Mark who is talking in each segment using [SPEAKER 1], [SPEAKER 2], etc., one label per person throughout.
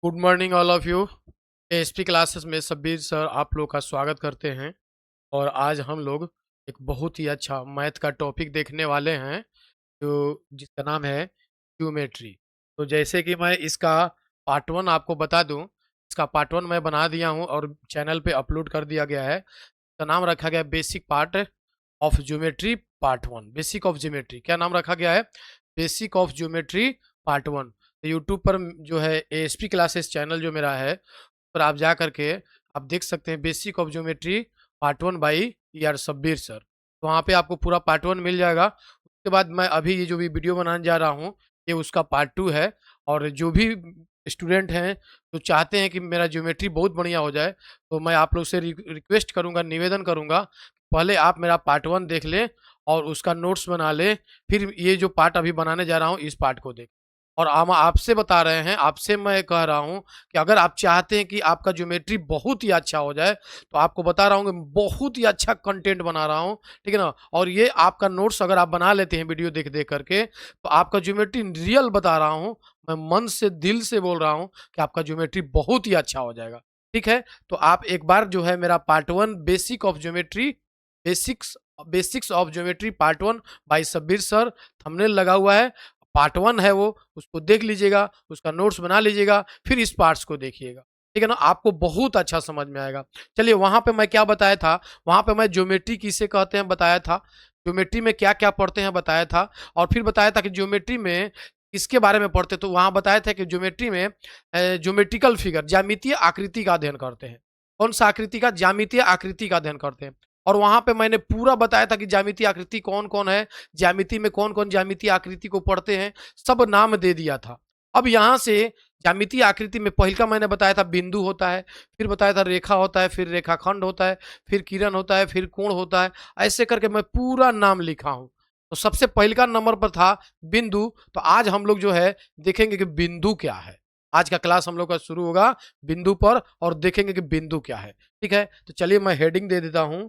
[SPEAKER 1] Good morning all of you. ASP classes में Sabbir sir आप लोग का स्वागत करते हैं। और आज हम लोग एक बहुत ही अच्छा मैथ का टॉपिक देखने वाले हैं जो जिसका नाम है ज्योमेट्री। तो जैसे कि मैं इसका पार्ट वन आपको बता दूं, इसका पार्ट वन मैं बना दिया हूं और चैनल पे अपलोड कर दिया गया है। इसका नाम रखा गया basic part of geometry part one. Basic of geometry क्या नाम रखा गया है? Basic of geometry part one. तो यूट्यूब पर जो है एएसपी क्लासेस चैनल जो मेरा है पर आप जा करके आप देख सकते हैं basic of geometry part one by यार सब्बीर सर। तो वहाँ पे आपको पूरा पार्ट वन मिल जाएगा। उसके बाद मैं अभी ये जो भी वीडियो बनाने जा रहा हूँ ये उसका पार्ट टू है। और जो भी स्टूडेंट हैं तो चाहते हैं कि मेरा ज्योमेट्री बहुत बढ़िया हो जाए, तो मैं आप लोग से रिक्वेस्ट करूंगा, निवेदन करूंगा, पहले आप मेरा पार्ट वन देख लें और उसका नोट्स बना लें। फिर ये जो पार्ट अभी बनाने जा रहा हूँ इस पार्ट को देख। और हम आपसे बता रहे हैं, आपसे मैं कह रहा हूँ कि अगर आप चाहते हैं कि आपका ज्योमेट्री बहुत ही अच्छा हो जाए तो आपको बता रहा हूँ कि बहुत ही अच्छा कंटेंट बना रहा हूँ, ठीक है ना। और ये आपका नोट्स अगर आप बना लेते हैं वीडियो देख देख करके तो आपका ज्योमेट्री रियल बता रहा हूँ, मैं मन से दिल से बोल रहा हूँ कि आपका ज्योमेट्री बहुत ही अच्छा हो जाएगा। ठीक है, तो आप एक बार जो है मेरा part one basic of geometry, basics basics of geometry part one by Sabbir sir, thumbnail लगा हुआ है, पार्ट वन है वो, उसको देख लीजिएगा, उसका नोट्स बना लीजिएगा, फिर इस पार्ट्स को देखिएगा, ठीक है ना। आपको बहुत अच्छा समझ में आएगा। चलिए, वहां पे मैं क्या बताया था, वहां पे मैं ज्योमेट्री किसे कहते हैं बताया था, ज्योमेट्री में क्या क्या पढ़ते हैं बताया था, और फिर बताया था कि ज्योमेट्री में किसके बारे में पढ़ते, तो वहां बताया था कि ज्योमेट्री में ज्योमेट्रिकल फिगर, ज्यामितीय आकृति का अध्ययन करते हैं। कौन सा आकृति का? ज्यामितीय आकृति का अध्ययन करते हैं। और वहां पे मैंने पूरा बताया था कि ज्यामितीय आकृति कौन कौन है, ज्यामिति में कौन कौन ज्यामितीय आकृति को पढ़ते हैं, सब नाम दे दिया था। अब यहाँ से ज्यामितीय आकृति में पहल का मैंने बताया था बिंदु होता है, फिर बताया था रेखा होता है, फिर रेखाखंड होता है, फिर किरण होता है, फिर कोण होता है। ऐसे करके मैं पूरा नाम लिखा हूं। तो सबसे पहल का नंबर पर था बिंदु। तो आज हम लोग जो है देखेंगे कि बिंदु क्या है। आज का क्लास हम लोग का शुरू होगा बिंदु पर और देखेंगे कि बिंदु क्या है। ठीक है, तो चलिए मैं हेडिंग दे देता हूं,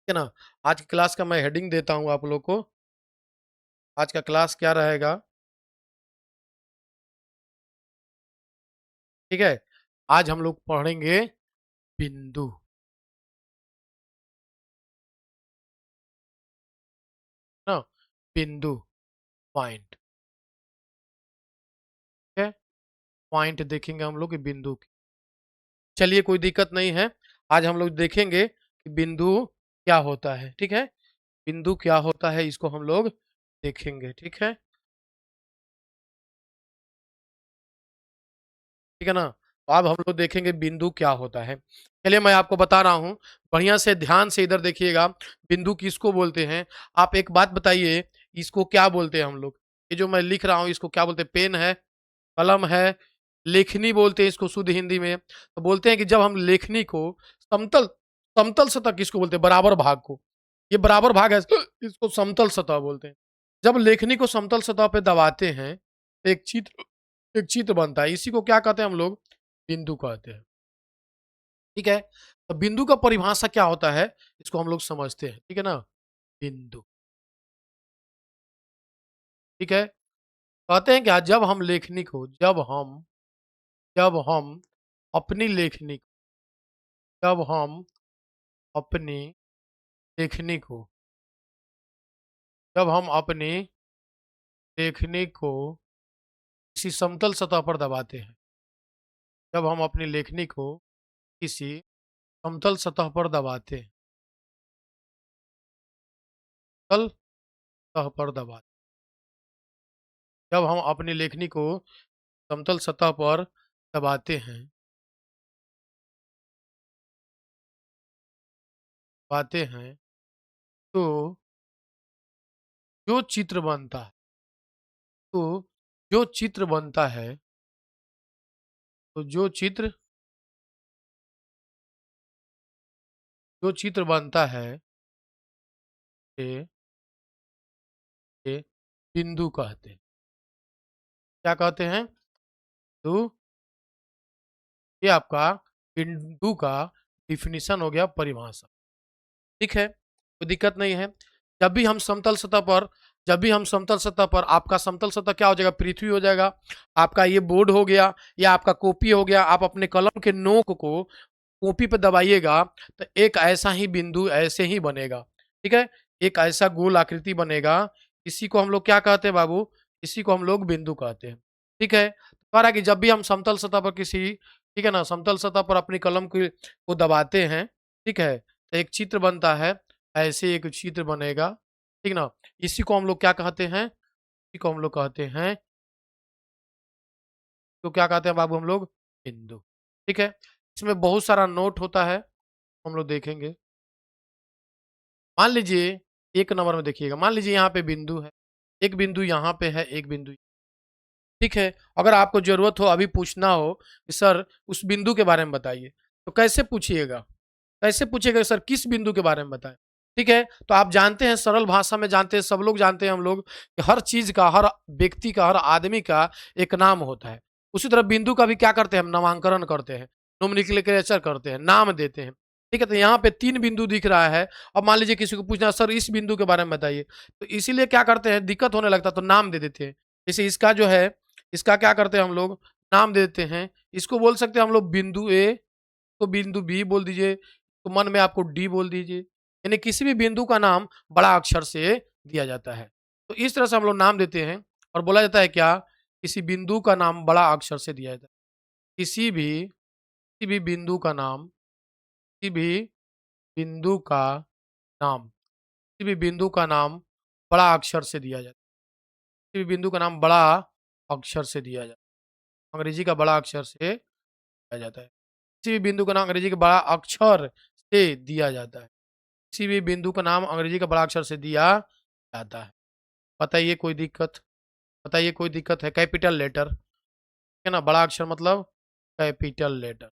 [SPEAKER 1] ठीक है ना। आज की क्लास का मैं हेडिंग देता हूं आप लोग को। आज का क्लास क्या रहेगा, ठीक है। आज हम लोग पढ़ेंगे बिंदु, ना, बिंदु, पॉइंट, ठीक है। पॉइंट देखेंगे हम लोग कि बिंदु की। चलिए, कोई दिक्कत नहीं है। आज हम लोग देखेंगे कि बिंदु क्या होता है, ठीक है। बिंदु क्या होता है इसको हम लोग देखेंगे, ठीक है, ठीक है ना। तो अब हम लोग देखेंगे बिंदु क्या होता है। चलिए, मैं आपको बता रहा हूँ, बढ़िया से ध्यान से इधर देखिएगा। बिंदु किसको बोलते हैं? आप एक बात बताइए, इसको क्या बोलते हैं हम लोग? ये जो मैं लिख रहा हूँ इसको क्या बोलते हैं? पेन है, कलम है, लेखनी बोलते हैं इसको शुद्ध हिंदी में। तो बोलते हैं कि जब हम लेखनी को समतल समतल सतह किसको बोलते हैं? बराबर भाग को। ये बराबर भाग है, इसको समतल सतह बोलते हैं। जब लेखनी को समतल सतह पे दबाते हैं तो एक चित्र बनता है, इसी को क्या कहते हैं हम लोग? बिंदु कहते हैं, ठीक है। तो बिंदु का परिभाषा क्या होता है इसको हम लोग समझते हैं, ठीक है ना। बिंदु, ठीक है। कहते हैं क्या, जब हम अपनी लेखनी जब हम अपनी लेखनी को जब हम अपनी लेखनी को किसी समतल सतह पर दबाते हैं, जब हम अपनी लेखनी को किसी समतल सतह पर दबाते हैं, तल सतह पर दबाते जब हम अपनी लेखनी को समतल सतह पर दबाते हैं तो जो चित्र बनता है तो जो चित्र बनता है तो जो चित्र बनता है ये ये बिंदु कहते हैं। क्या कहते हैं? तो ये आपका बिंदु का डिफिनीशन हो गया, परिभाषा, ठीक है। कोई दिक्कत नहीं है। जब भी हम समतल सतह पर जब भी हम समतल सतह पर, आपका समतल सतह क्या हो जाएगा, पृथ्वी हो जाएगा, आपका ये बोर्ड हो गया या आपका कॉपी हो गया, आप अपने कलम के नोक को कॉपी पे दबाइएगा तो एक ऐसा ही बिंदु ऐसे ही बनेगा, ठीक है, एक ऐसा गोल आकृति बनेगा। इसी को हम लोग क्या कहते हैं बाबू, इसी को हम लोग बिंदु कहते हैं, ठीक है। कह रहा कि जब भी हम समतल सतह पर किसी, ठीक है ना, समतल सतह पर अपनी कलम को दबाते हैं, ठीक है, तो एक चित्र बनता है, ऐसे एक चित्र बनेगा, ठीक ना। इसी को हम लोग क्या कहते हैं, इसी को हम लोग कहते हैं, तो क्या कहते हैं बाबू हम लोग, बिंदु, ठीक है। इसमें बहुत सारा नोट होता है, हम लोग देखेंगे। मान लीजिए एक नंबर में देखिएगा, मान लीजिए यहाँ पे बिंदु है, एक बिंदु यहाँ पे है, एक बिंदु, ठीक है। अगर आपको जरूरत हो अभी पूछना हो कि सर उस बिंदु के बारे में बताइए, तो कैसे पूछिएगा, कैसे पूछिएगा सर किस बिंदु के बारे में बताएं, ठीक है। तो आप जानते हैं, सरल भाषा में जानते हैं, सब लोग जानते हैं हम लोग कि हर चीज का, हर व्यक्ति का, हर आदमी का एक नाम होता है। उसी तरह बिंदु का भी क्या करते हैं हम, नामांकन करते हैं, नोमेनक्लेचर करते हैं, नाम देते हैं, ठीक है। तो यहाँ पे 3 बिंदु दिख रहा है। अब मान लीजिए किसी को पूछना है सर इस बिंदु के बारे में बताइए, तो इसीलिए क्या करते हैं, दिक्कत होने लगता है तो नाम दे देते हैं। जैसे इसका जो है, इसका क्या करते हैं हम लोग, नाम दे देते हैं। इसको बोल सकते हैं हम लोग बिंदु ए, तो बिंदु बी बोल दीजिए, तो मन में आपको डी बोल दीजिए। यानी किसी भी बिंदु का नाम बड़ा अक्षर से दिया जाता है। तो इस तरह से हम लोग नाम देते हैं और बोला जाता है क्या, किसी बिंदु का नाम बड़ा अक्षर से दिया जाता है। किसी भी बिंदु का नाम, किसी भी बिंदु का नाम, किसी भी बिंदु का नाम बड़ा अक्षर से दिया जाता है। किसी भी बिंदु का नाम बड़ा अक्षर से दिया जाता है। अंग्रेजी का बड़ा अक्षर से दिया जाता है। किसी भी बिंदु का नाम अंग्रेजी के बड़ा अक्षर से दिया जाता है। किसी भी बिंदु का नाम अंग्रेजी का बड़ा अक्षर से दिया जाता है। बताइए कोई दिक्कत, बताइए कोई दिक्कत है। कैपिटल लेटर, है ना, बड़ा अक्षर मतलब कैपिटल लेटर,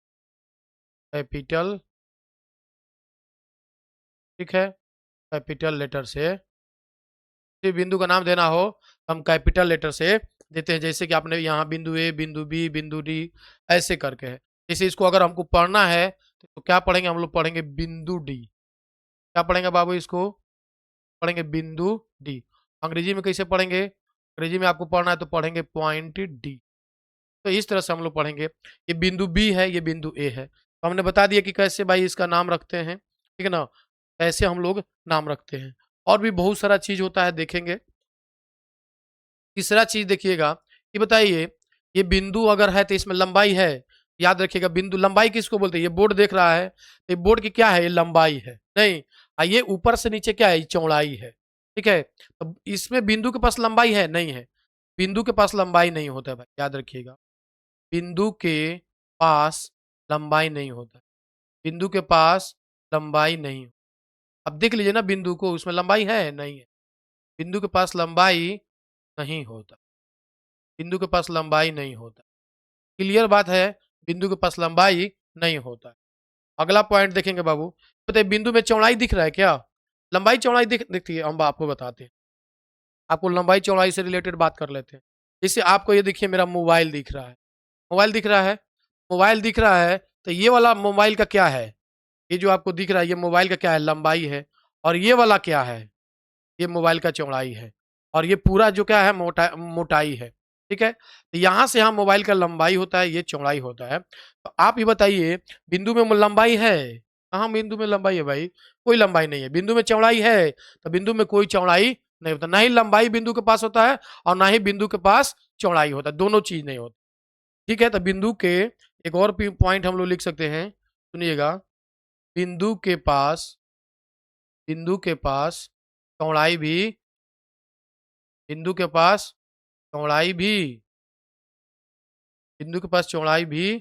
[SPEAKER 1] कैपिटल, ठीक है, कैपिटल लेटर से किसी बिंदु का नाम देना हो तो हम कैपिटल लेटर से देते हैं। जैसे कि आपने यहाँ बिंदु ए, बिंदु बी, बिंदु डी, ऐसे करके है। जैसे इसको अगर हमको पढ़ना है तो क्या पढ़ेंगे हम लोग, पढ़ेंगे बिंदु डी। क्या पढ़ेंगे बाबू, इसको पढ़ेंगे बिंदु डी। अंग्रेजी में कैसे पढ़ेंगे, अंग्रेजी में आपको पढ़ना है तो पढ़ेंगे पॉइंट डी। तो इस तरह से हम लोग पढ़ेंगे। ये बिंदु बी है, ये बिंदु ए है, तो हमने बता दिया कि कैसे भाई इसका नाम रखते हैं, ठीक है ना, कैसे हम लोग नाम रखते हैं। और भी बहुत सारा चीज होता है, देखेंगे। तीसरा चीज देखिएगा, ये बताइए, ये बिंदु अगर है तो इसमें लंबाई है, याद रखिएगा। बिंदु लंबाई किसको बोलते हैं, ये बोर्ड देख रहा है, ये बोर्ड की क्या है, ये लंबाई है, नहीं, ये ऊपर से नीचे क्या है, ये चौड़ाई है, ठीक है। तो इसमें बिंदु के पास लंबाई है, नहीं है, बिंदु के पास लंबाई नहीं होता है भाई, याद रखिएगा। बिंदु के पास लंबाई नहीं होता, बिंदु के पास लंबाई नहीं। अब देख लीजिए ना बिंदु को, उसमें लंबाई है, नहीं है, बिंदु के पास लंबाई नहीं होता, बिंदु के पास लंबाई नहीं होता। क्लियर बात है, बिंदु के पास लंबाई नहीं होता। अगला पॉइंट देखेंगे बाबू, बताइए बिंदु में चौड़ाई दिख रहा है क्या, लंबाई चौड़ाई दिखती है, हम आपको बताते हैं। आपको लंबाई चौड़ाई से रिलेटेड बात कर लेते हैं। जैसे आपको ये देखिए मेरा मोबाइल दिख रहा है, मोबाइल दिख रहा है, मोबाइल दिख रहा है, तो ये वाला मोबाइल का क्या है, ये जो आपको दिख रहा है ये मोबाइल का क्या है, लंबाई है। और ये वाला क्या है, ये मोबाइल का चौड़ाई है। और ये पूरा जो क्या है, मोटाई है, ठीक है। तो यहाँ से यहाँ मोबाइल का लंबाई होता है, ये चौड़ाई होता है। तो आप ये बताइए बिंदु में लंबाई है, कहाँ बिंदु में लंबाई है भाई, कोई लंबाई नहीं है। बिंदु में चौड़ाई है, तो बिंदु में कोई चौड़ाई नहीं होता, ना ही लंबाई बिंदु के पास होता है और ना ही बिंदु के पास चौड़ाई होता है, दोनों चीज नहीं होती, ठीक है। तो बिंदु के एक और पॉइंट हम लोग लिख सकते हैं, सुनिएगा। बिंदु के पास, बिंदु के पास चौड़ाई भी, बिंदु के पास चौड़ाई भी, बिंदु के पास चौड़ाई भी,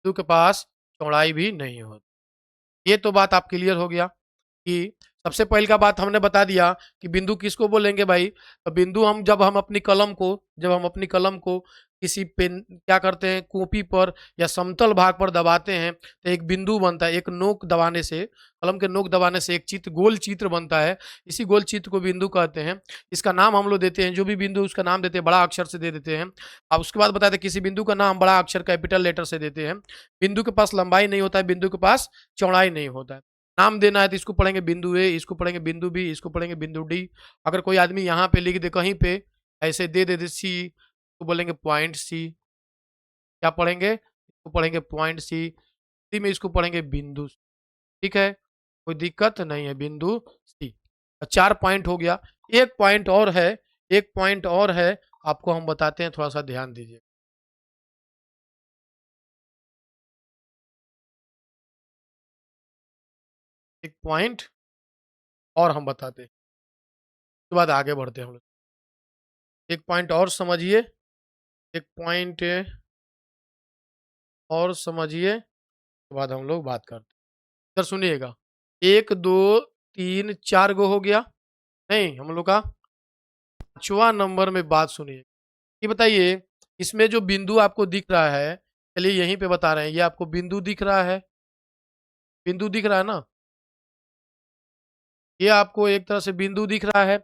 [SPEAKER 1] बिंदु के पास चौड़ाई भी नहीं होती। ये तो बात आप क्लियर हो गया कि सबसे पहले का बात हमने बता दिया कि बिंदु किसको बोलेंगे भाई, तो बिंदु हम जब हम अपनी कलम को, जब हम अपनी कलम को किसी पेन क्या करते हैं, कॉपी पर या समतल भाग पर दबाते हैं तो एक बिंदु बनता है, एक नोक दबाने से, कलम के नोक दबाने से एक चित्र, गोल चित्र बनता है। इसी गोल चित्र को बिंदु कहते हैं। इसका नाम हम लोग देते हैं, जो भी बिंदु उसका नाम देते हैं बड़ा अक्षर से दे देते हैं। अब उसके बाद बताते हैं किसी बिंदु का नाम बड़ा अक्षर कैपिटल लेटर से देते हैं। बिंदु के पास लंबाई नहीं होता है, बिंदु के पास चौड़ाई नहीं होता है। नाम देना है तो इसको पढ़ेंगे बिंदु ए, इसको पढ़ेंगे बिंदु बी, इसको पढ़ेंगे बिंदु डी। अगर कोई आदमी यहाँ पे लिख दे कहीं पे, ऐसे दे दे सी, तो बोलेंगे पॉइंट सी। क्या पढ़ेंगे? इसको पढ़ेंगे पॉइंट सी। सी में इसको पढ़ेंगे बिंदु। ठीक है, कोई दिक्कत नहीं है, बिंदु सी। 4 पॉइंट हो गया। एक पॉइंट और है, एक पॉइंट और है, आपको हम बताते हैं, थोड़ा सा ध्यान दीजिए। एक पॉइंट और हम बताते हैं, उसके बाद आगे बढ़ते हैं हम लोग। एक पॉइंट और समझिए, एक पॉइंट और समझिए, उसके बाद हम लोग बात करते हैं। इधर सुनिएगा, 1 2 3 4 गो हो गया नहीं हम लोग का। 5वां नंबर में बात सुनिए, ये बताइए, इसमें जो बिंदु आपको दिख रहा है, चलिए यहीं पे बता रहे हैं, ये आपको बिंदु दिख रहा है, बिंदु दिख रहा है ना, ये आपको एक तरह से बिंदु दिख रहा है।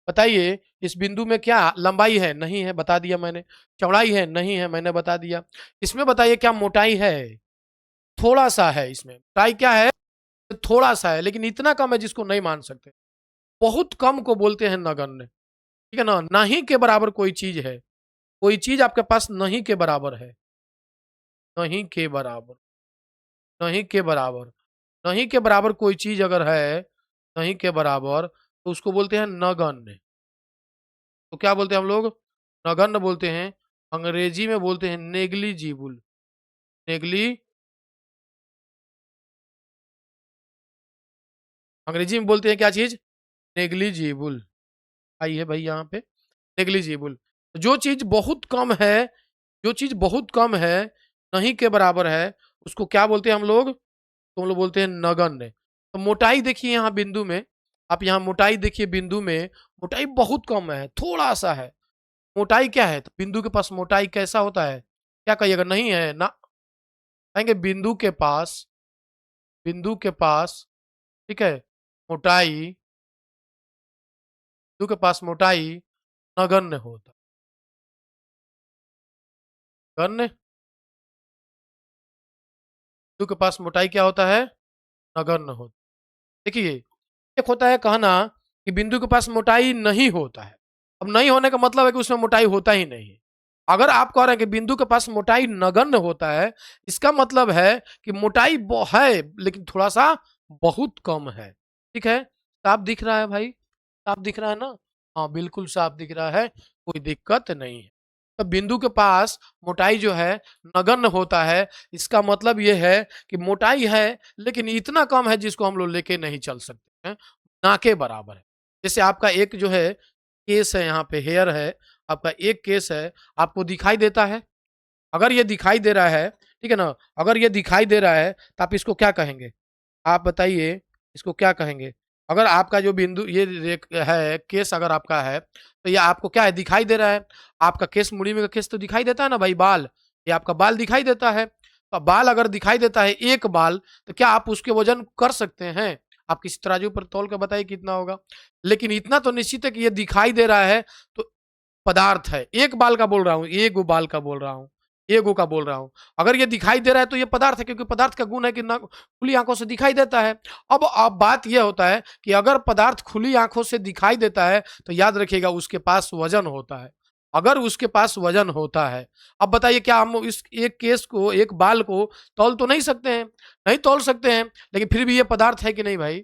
[SPEAKER 1] बताइए इस बिंदु में क्या लंबाई है? नहीं है, बता दिया मैंने। चौड़ाई है? नहीं है, मैंने बता दिया। इसमें बताइए क्या मोटाई है? थोड़ा सा है इसमें। मोटाई क्या है? थोड़ा सा है, लेकिन इतना कम है जिसको नहीं मान सकते। बहुत कम को बोलते हैं नगण्य। ठीक है ना, नहीं के बराबर कोई चीज है, कोई चीज आपके पास नहीं के बराबर है, नहीं के बराबर, नहीं के बराबर, नहीं के बराबर कोई चीज अगर है, नहीं के बराबर, तो उसको बोलते हैं नगण्य। तो क्या बोलते हैं हम लोग? नगण्य बोलते हैं। अंग्रेजी में बोलते हैं नेग्लिजिबल। नेग्ली अंग्रेजी में बोलते हैं क्या चीज? नेग्लिजिबल। आई है भाई यहाँ पे, नेग्लिजिबल। जो चीज बहुत कम है, जो चीज बहुत कम है, नहीं के बराबर है, उसको क्या बोलते हैं हम लोग? तो हम लोग बोलते हैं नगण्य। तो मोटाई देखिए यहाँ बिंदु में, आप यहाँ मोटाई देखिए बिंदु में, मोटाई बहुत कम है, थोड़ा सा है। मोटाई क्या है? तो बिंदु के पास मोटाई कैसा होता है? क्या कहिएगा? नहीं है ना, कहेंगे बिंदु के पास, बिंदु के पास, ठीक है, मोटाई, बिंदु के पास मोटाई नगण्य होता है। नगण्य, बिंदु के पास मोटाई क्या होता है? नगण्य होता है। देखिए, एक होता है कहना कि बिंदु के पास मोटाई नहीं होता है। अब नहीं होने का मतलब है कि उसमें मोटाई होता ही नहीं है। अगर आप कह रहे हैं कि बिंदु के पास मोटाई नगण्य होता है, इसका मतलब है कि मोटाई है, लेकिन थोड़ा सा बहुत कम है। ठीक है, साफ दिख रहा है भाई? साफ दिख रहा है ना? हाँ बिल्कुल साफ दिख रहा है, कोई दिक्कत नहीं है। तो बिंदु के पास मोटाई जो है नगण्य होता है, इसका मतलब ये है कि मोटाई है, लेकिन इतना कम है जिसको हम लोग लेके नहीं चल सकते हैं, ना के बराबर है। जैसे आपका एक जो है केस है, यहाँ पे हेयर है, आपका एक केस है, आपको दिखाई देता है। अगर ये दिखाई दे रहा है, ठीक है ना, अगर ये दिखाई दे रहा है, तो आप इसको क्या कहेंगे? आप बताइए, इसको क्या कहेंगे? अगर आपका जो बिंदु ये है केस, अगर आपका है, तो ये आपको क्या है? दिखाई दे रहा है। आपका केस, मुड़ी में का केस तो दिखाई देता है ना भाई, बाल, ये आपका बाल दिखाई देता है। तो बाल अगर दिखाई देता है, एक बाल, तो क्या आप उसके वजन कर सकते हैं? आप किसी तराजू पर तौल के बताइए कितना होगा। लेकिन इतना तो निश्चित है कि ये दिखाई दे रहा है, तो पदार्थ है। एक बाल का बोल रहा हूँ, एक बाल का बोल रहा हूँ, एगो का बोल रहा हूँ। अगर ये दिखाई दे रहा है तो ये पदार्थ है, क्योंकि पदार्थ का गुण है कि ना खुली आंखों से दिखाई देता है। अब बात यह होता है कि अगर पदार्थ खुली आंखों से दिखाई देता है, तो याद रखिएगा उसके पास वजन होता है। अगर उसके पास वजन होता है, अब बताइए क्या हम इस एक केस को, एक बाल को तौल तो नहीं सकते हैं? नहीं तौल सकते हैं, लेकिन फिर भी ये पदार्थ है कि नहीं भाई?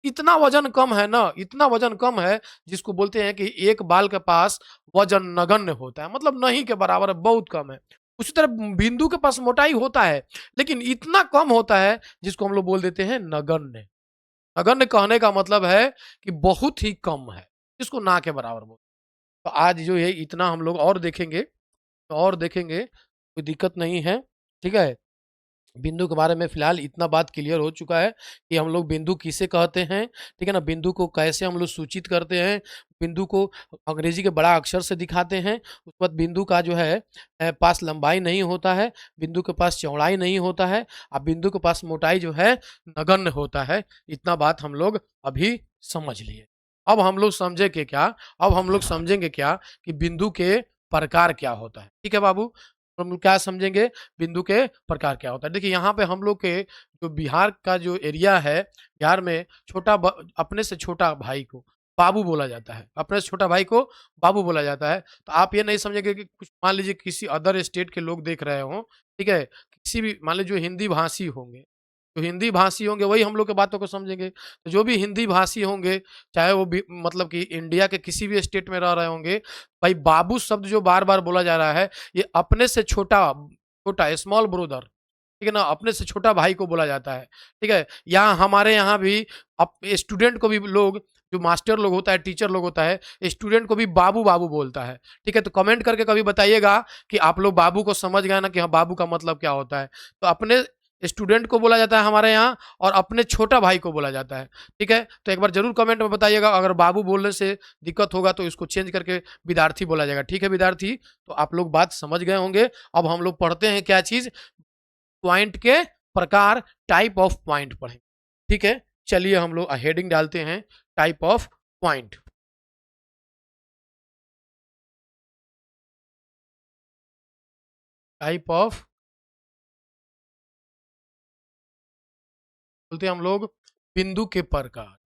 [SPEAKER 1] इतना वजन कम है ना, इतना वजन कम है, जिसको बोलते हैं कि एक बाल के पास वजन नगण्य होता है, मतलब नहीं के बराबर है, बहुत कम है। उसी तरह बिंदु के पास मोटाई होता है, लेकिन इतना कम होता है जिसको हम लोग बोल देते हैं नगण्य। नगण्य कहने का मतलब है कि बहुत ही कम है, जिसको ना के बराबर बोल। तो आज जो है इतना हम लोग और देखेंगे, और देखेंगे, कोई दिक्कत नहीं है। ठीक है, बिंदु के बारे में फिलहाल इतना बात क्लियर हो चुका है कि हम लोग बिंदु किसे कहते हैं, ठीक है ना, बिंदु को कैसे हम लोग सूचित करते हैं, बिंदु को अंग्रेजी के बड़ा अक्षर से दिखाते हैं। उसके बाद बिंदु का जो है पास लंबाई नहीं होता है, बिंदु के पास चौड़ाई नहीं होता है, और बिंदु के पास मोटाई जो है नगण्य होता है। इतना बात हम लोग अभी समझ लिए। अब हम लोग समझे कि क्या, अब हम लोग समझेंगे क्या कि बिंदु के प्रकार क्या होता है। ठीक है बाबू, हम लोग क्या समझेंगे, बिंदु के प्रकार क्या होता है। देखिए यहाँ पे हम लोग के जो बिहार का जो एरिया है, बिहार में अपने से छोटा भाई को बाबू बोला जाता है, अपने से छोटा भाई को बाबू बोला जाता है। तो आप ये नहीं समझेंगे कि कुछ मान लीजिए किसी अदर स्टेट के लोग देख रहे हों, ठीक है, किसी भी मान लीजिए जो हिंदी भाषी होंगे, जो हिंदी भाषी होंगे वही हम लोग की बातों को समझेंगे। तो जो भी हिंदी भाषी होंगे, चाहे वो भी मतलब कि इंडिया के किसी भी स्टेट में रह रहे होंगे, भाई बाबू शब्द जो बार-बार बोला जा रहा है, ये अपने से छोटा छोटा स्मॉल ब्रदर, ठीक है ना? अपने से छोटा भाई को बोला जाता है, ठीक है? यहाँ हमारे यहाँ भी अप स्टूडेंट को भी लोग, जो मास्टर लोग होता है, टीचर लोग होता है, स्टूडेंट को भी बाबू-बाबू बोलता है, ठीक है? तो कमेंट करके कभी बताइएगा कि आप लोग बाबू को समझ गए ना कि हाँ, बाबू का मतलब क्या होता है। तो अपने स्टूडेंट को बोला जाता है हमारे यहाँ, और अपने छोटा भाई को बोला जाता है, ठीक है? तो एक बार ज़रूर कमेंट में बताइएगा, अगर बाबू बोलने से दिक्कत होगा तो इसको चेंज करके विद्यार्थी बोला जाएगा, ठीक है विद्यार्थी? तो आप लोग बात समझ गए होंगे। अब हम लोग पढ़ते हैं क्या चीज़, पॉइंट के प्रकार, टाइप ऑफ पॉइंट पढ़ेंगे, ठीक है? चलिए हम लोग हेडिंग डालते हैं, type of point. Type of बोलते हैं हम लोग बिंदु के प्रकार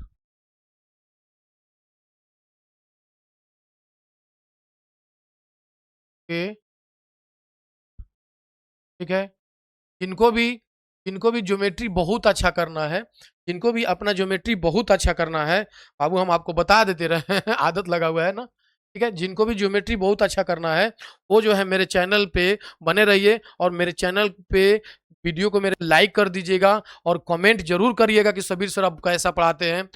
[SPEAKER 1] के, ठीक है? जिनको भी जिनको भी ज्योमेट्री बहुत अच्छा करना है, जिनको भी अपना ज्योमेट्री बहुत अच्छा करना है, बाबू हम आपको बता देते रहे हैं, आदत लगा हुआ है ना, ठीक है? जिनको भी ज्योमेट्री बहुत अच्छा करना है, वो जो है मेरे चैनल पे बने रहिए, और मेरे चैनल पे वीडियो को मेरे लाइक कर दीजिएगा, और कमेंट जरूर करिएगा कि सबीर सर आप कैसा पढ़ाते हैं।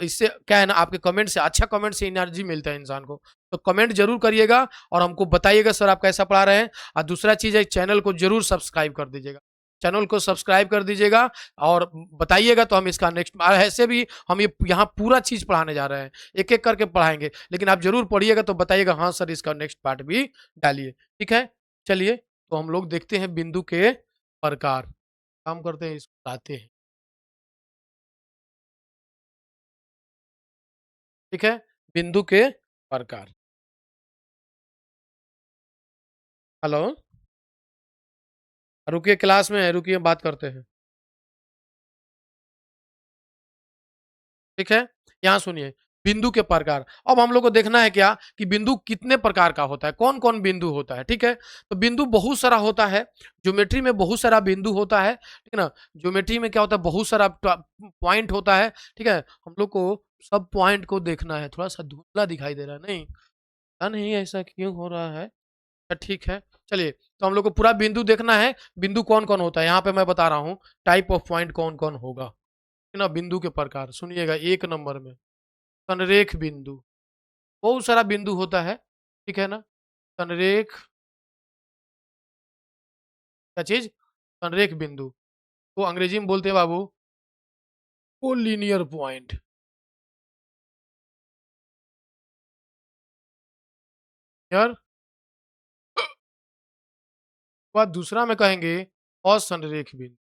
[SPEAKER 1] इससे क्या है ना, आपके कमेंट से, अच्छा कमेंट से एनर्जी मिलता है इंसान को। तो कमेंट जरूर करिएगा और हमको बताइएगा सर आप कैसा पढ़ा रहे हैं। और दूसरा चीज़ है, चैनल को जरूर सब्सक्राइब कर दीजिएगा, चैनल को सब्सक्राइब कर दीजिएगा, और बताइएगा तो हम इसका नेक्स्ट, ऐसे भी हम ये यहाँ पूरा चीज़ पढ़ाने जा रहे हैं, एक एक करके पढ़ाएंगे, लेकिन आप जरूर पढ़िएगा तो बताइएगा हाँ सर इसका नेक्स्ट पार्ट भी डालिए, ठीक है? चलिए तो हम लोग देखते हैं बिंदु के प्रकार, काम करते हैं, इसको आते हैं, ठीक है? बिंदु के प्रकार। हेलो, रुकिए क्लास में है, रुकिए बात करते हैं, ठीक है? यहाँ सुनिए, बिंदु के प्रकार। अब हम लोग को देखना है क्या कि बिंदु कितने प्रकार का होता है, कौन-कौन बिंदु होता है, ठीक है? तो बिंदु बहुत सारा होता है, ज्योमेट्री में बहुत सारा बिंदु होता है, ठीक है ना? ज्योमेट्री में क्या होता है, बहुत सारा पॉइंट होता है, ठीक है? हम लोग को सब पॉइंट को देखना है, थोड़ा-सा धुंधला दिखाई दे रहा है, नहीं? पता नहीं ऐसा क्यों हो रहा है? ठीक है, चलिए, तो हम लोग को पूरा बिंदु देखना है, बिंदु कौन-कौन होता है, यहाँ पे मैं बता रहा हूँ, टाइप ऑफ पॉइंट कौन-कौन होगा, है ना? बिंदु के प्रकार, सुनिएगा 1 नंबर में, संरेख बिंदु, बहुत सारा बिंदु होता है, ठीक है ना? संरेख, क्या चीज़? संरेख बिंदु, वो अंग्रेजी में बोलते हैं बाबू, कोलिनियर पॉइंट, यार, बाद दूसरा में कहेंगे असंरेख बिंदु,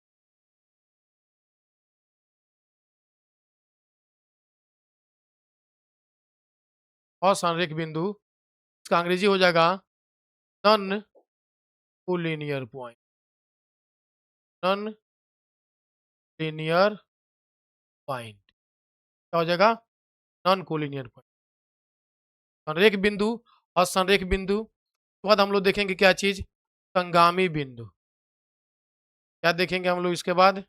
[SPEAKER 1] असंरेख बिंदु, इसका अंग्रेजी हो जाएगा non collinear point, non linear point, क्या हो जाएगा? नॉन कोलिनियर पॉइंट, संरेख बिंदु, असंरेख बिंदु, उसके बाद हम लोग देखेंगे क्या चीज़? संगामी बिंदु, क्या देखेंगे हम लोग इसके बाद?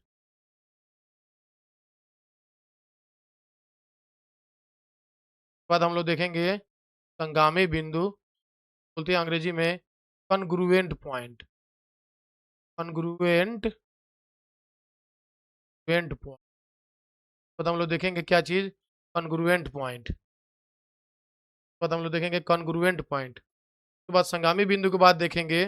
[SPEAKER 1] बाद हम लोग देखेंगे संगामी बिंदु, बोलते हैं अंग्रेजी में कॉन्ग्रुएंट पॉइंट, कॉन्ग्रुएंट पॉइंट, बाद हम लोग देखेंगे क्या चीज़? कॉन्ग्रुएंट पॉइंट, बाद हम लोग देखेंगे कॉन्ग्रुएंट पॉइंट, उसके बाद संगामी बिंदु के बाद देखेंगे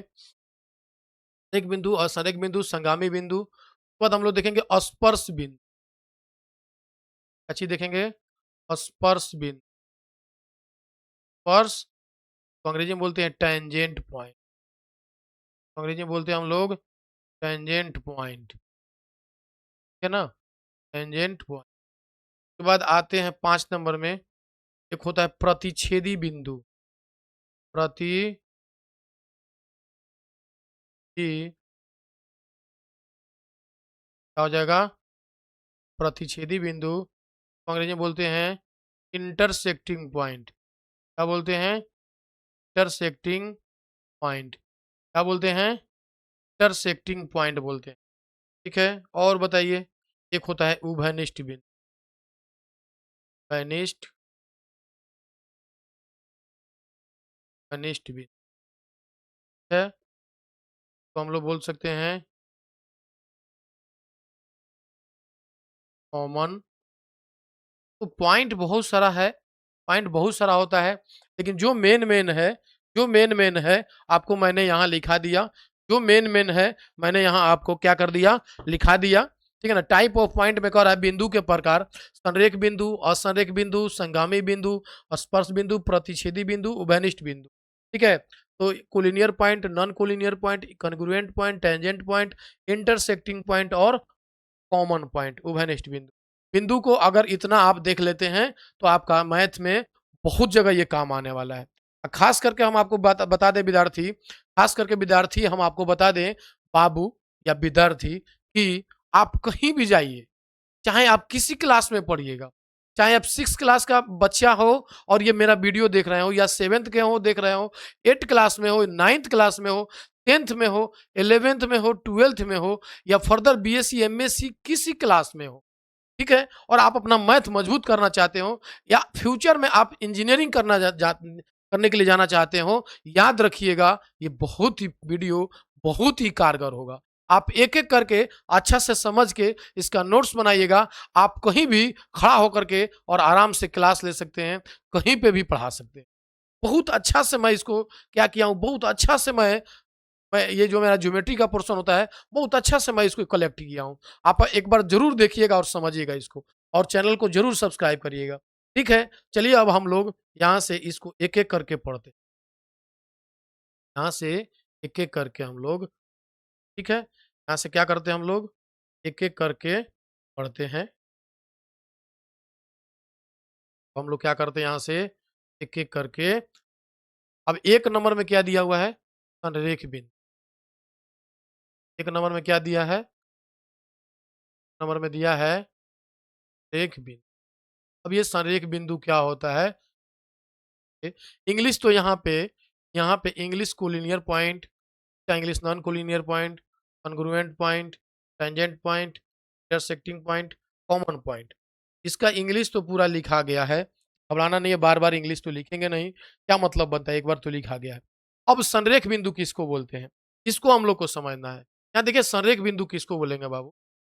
[SPEAKER 1] एक बिंदु, असंरेख बिंदु, संगामी बिंदु, उसके बाद हम लोग देखेंगे स्पर्श बिंदु, क्या चीज़ देखेंगे? स्पर्श बिंदु, स्पर्श, तो अंग्रेजी में बोलते हैं टेंजेंट पॉइंट, अंग्रेजी में बोलते हैं हम लोग टेंजेंट पॉइंट, ठीक है ना? टेंजेंट पॉइंट, उसके बाद आते हैं 5 नंबर में, एक होता है प्रतिच्छेदी बिंदु, प्रतिच्छेदी कि क्या हो जाएगा? प्रतिच्छेदी बिंदु को अंग्रेजी में बोलते हैं इंटरसेक्टिंग पॉइंट। क्या बोलते हैं? Intersecting point. क्या बोलते हैं? इंटरसेक्टिंग पॉइंट बोलते हैं। ठीक है, और बताइए। एक होता है उभयनिष्ठ बिंदु। उभयनिष्ठ उभयनिष्ठ बिंदु है, तो हम लोग बोल सकते हैं कॉमन। तो पॉइंट बहुत सारा है, पॉइंट बहुत सारा होता है, लेकिन जो मेन है, जो मेन है, आपको मैंने यहाँ लिखा दिया। जो मेन है, मैंने यहाँ आपको क्या कर दिया? लिखा दिया। ठीक है ना? टाइप ऑफ पॉइंट में कह रहा है बिंदु के प्रकार: संरेख बिंदु, असंरेख बिंदु, संगामी बिंदु, स्पर्श बिंदु, प्रतिच्छेदी बिंदु, उभयनिष्ठ बिंदु। ठीक है, तो collinear point, non collinear point, congruent point, tangent point, intersecting point और कॉमन पॉइंट, उभयनिष्ठ बिंदु। बिंदु को अगर इतना आप देख लेते हैं तो आपका मैथ में बहुत जगह ये काम आने वाला है। खास करके हम आपको बता दें विद्यार्थी, खास करके विद्यार्थी हम आपको बता दें बाबू या विद्यार्थी, कि आप कहीं भी जाइए, चाहे आप किसी क्लास में पढ़िएगा, चाहे आप 6 क्लास का बच्चा हो और ये मेरा वीडियो देख रहे हो, या 7th के हो देख रहे हो, 8 क्लास में हो, 9th क्लास में हो, 10th में हो, 11th में हो, 12th में हो, या फर्दर बीएससी एमएससी किसी क्लास में हो, ठीक है, और आप अपना मैथ मजबूत करना चाहते हो, या फ्यूचर में आप इंजीनियरिंग करने के लिए जाना चाहते हो, याद रखिएगा ये बहुत ही वीडियो बहुत ही कारगर होगा। आप एक-एक करके अच्छा से समझ के इसका नोट्स बनाइएगा। आप कहीं भी खड़ा होकर के और आराम से क्लास ले सकते हैं, कहीं पे भी पढ़ा सकते हैं। बहुत अच्छा से मैं इसको क्या किया हूँ, बहुत अच्छा से मैं ये जो मेरा ज्योमेट्री का पोर्शन होता है, बहुत अच्छा से मैं इसको कलेक्ट किया हूँ। आप एक बार ज़रूर देखिएगा और समझिएगा इसको, और चैनल को ज़रूर सब्सक्राइब करिएगा। ठीक है? चलिए अब हम लोग यहाँ से इसको एक-एक करके पढ़ते हैं। यहाँ से एक-एक करके हम लोग, ठीक है? यहाँ से क्या करते हैं हम लोग? एक-एक करके पढ़ते हैं। हम लोग क्या करते हैं यहाँ से एक-एक करके, अब 1 नंबर में क्या दिया हुआ है? संरेख बिंदु। 1 नंबर में क्या दिया है? नंबर में दिया है रेख बिंदु। अब ये संरेख बिंदु क्या होता है? इंग्लिश तो यहाँ पे इंग्लिश कोलिनियर पॉइंट, या English non collinear point, congruent point, tangent point, intersecting point, common point. इसका इंग्लिश तो पूरा लिखा गया है, घबराना नहीं है, बार-बार इंग्लिश तो लिखेंगे नहीं, क्या मतलब बनता है, एक बार तो लिखा गया है। अब संरेख बिंदु किसको बोलते हैं? इसको हम लोग को समझना है। यहाँ देखिए संरेख बिंदु किसको बोलेंगे बाबू?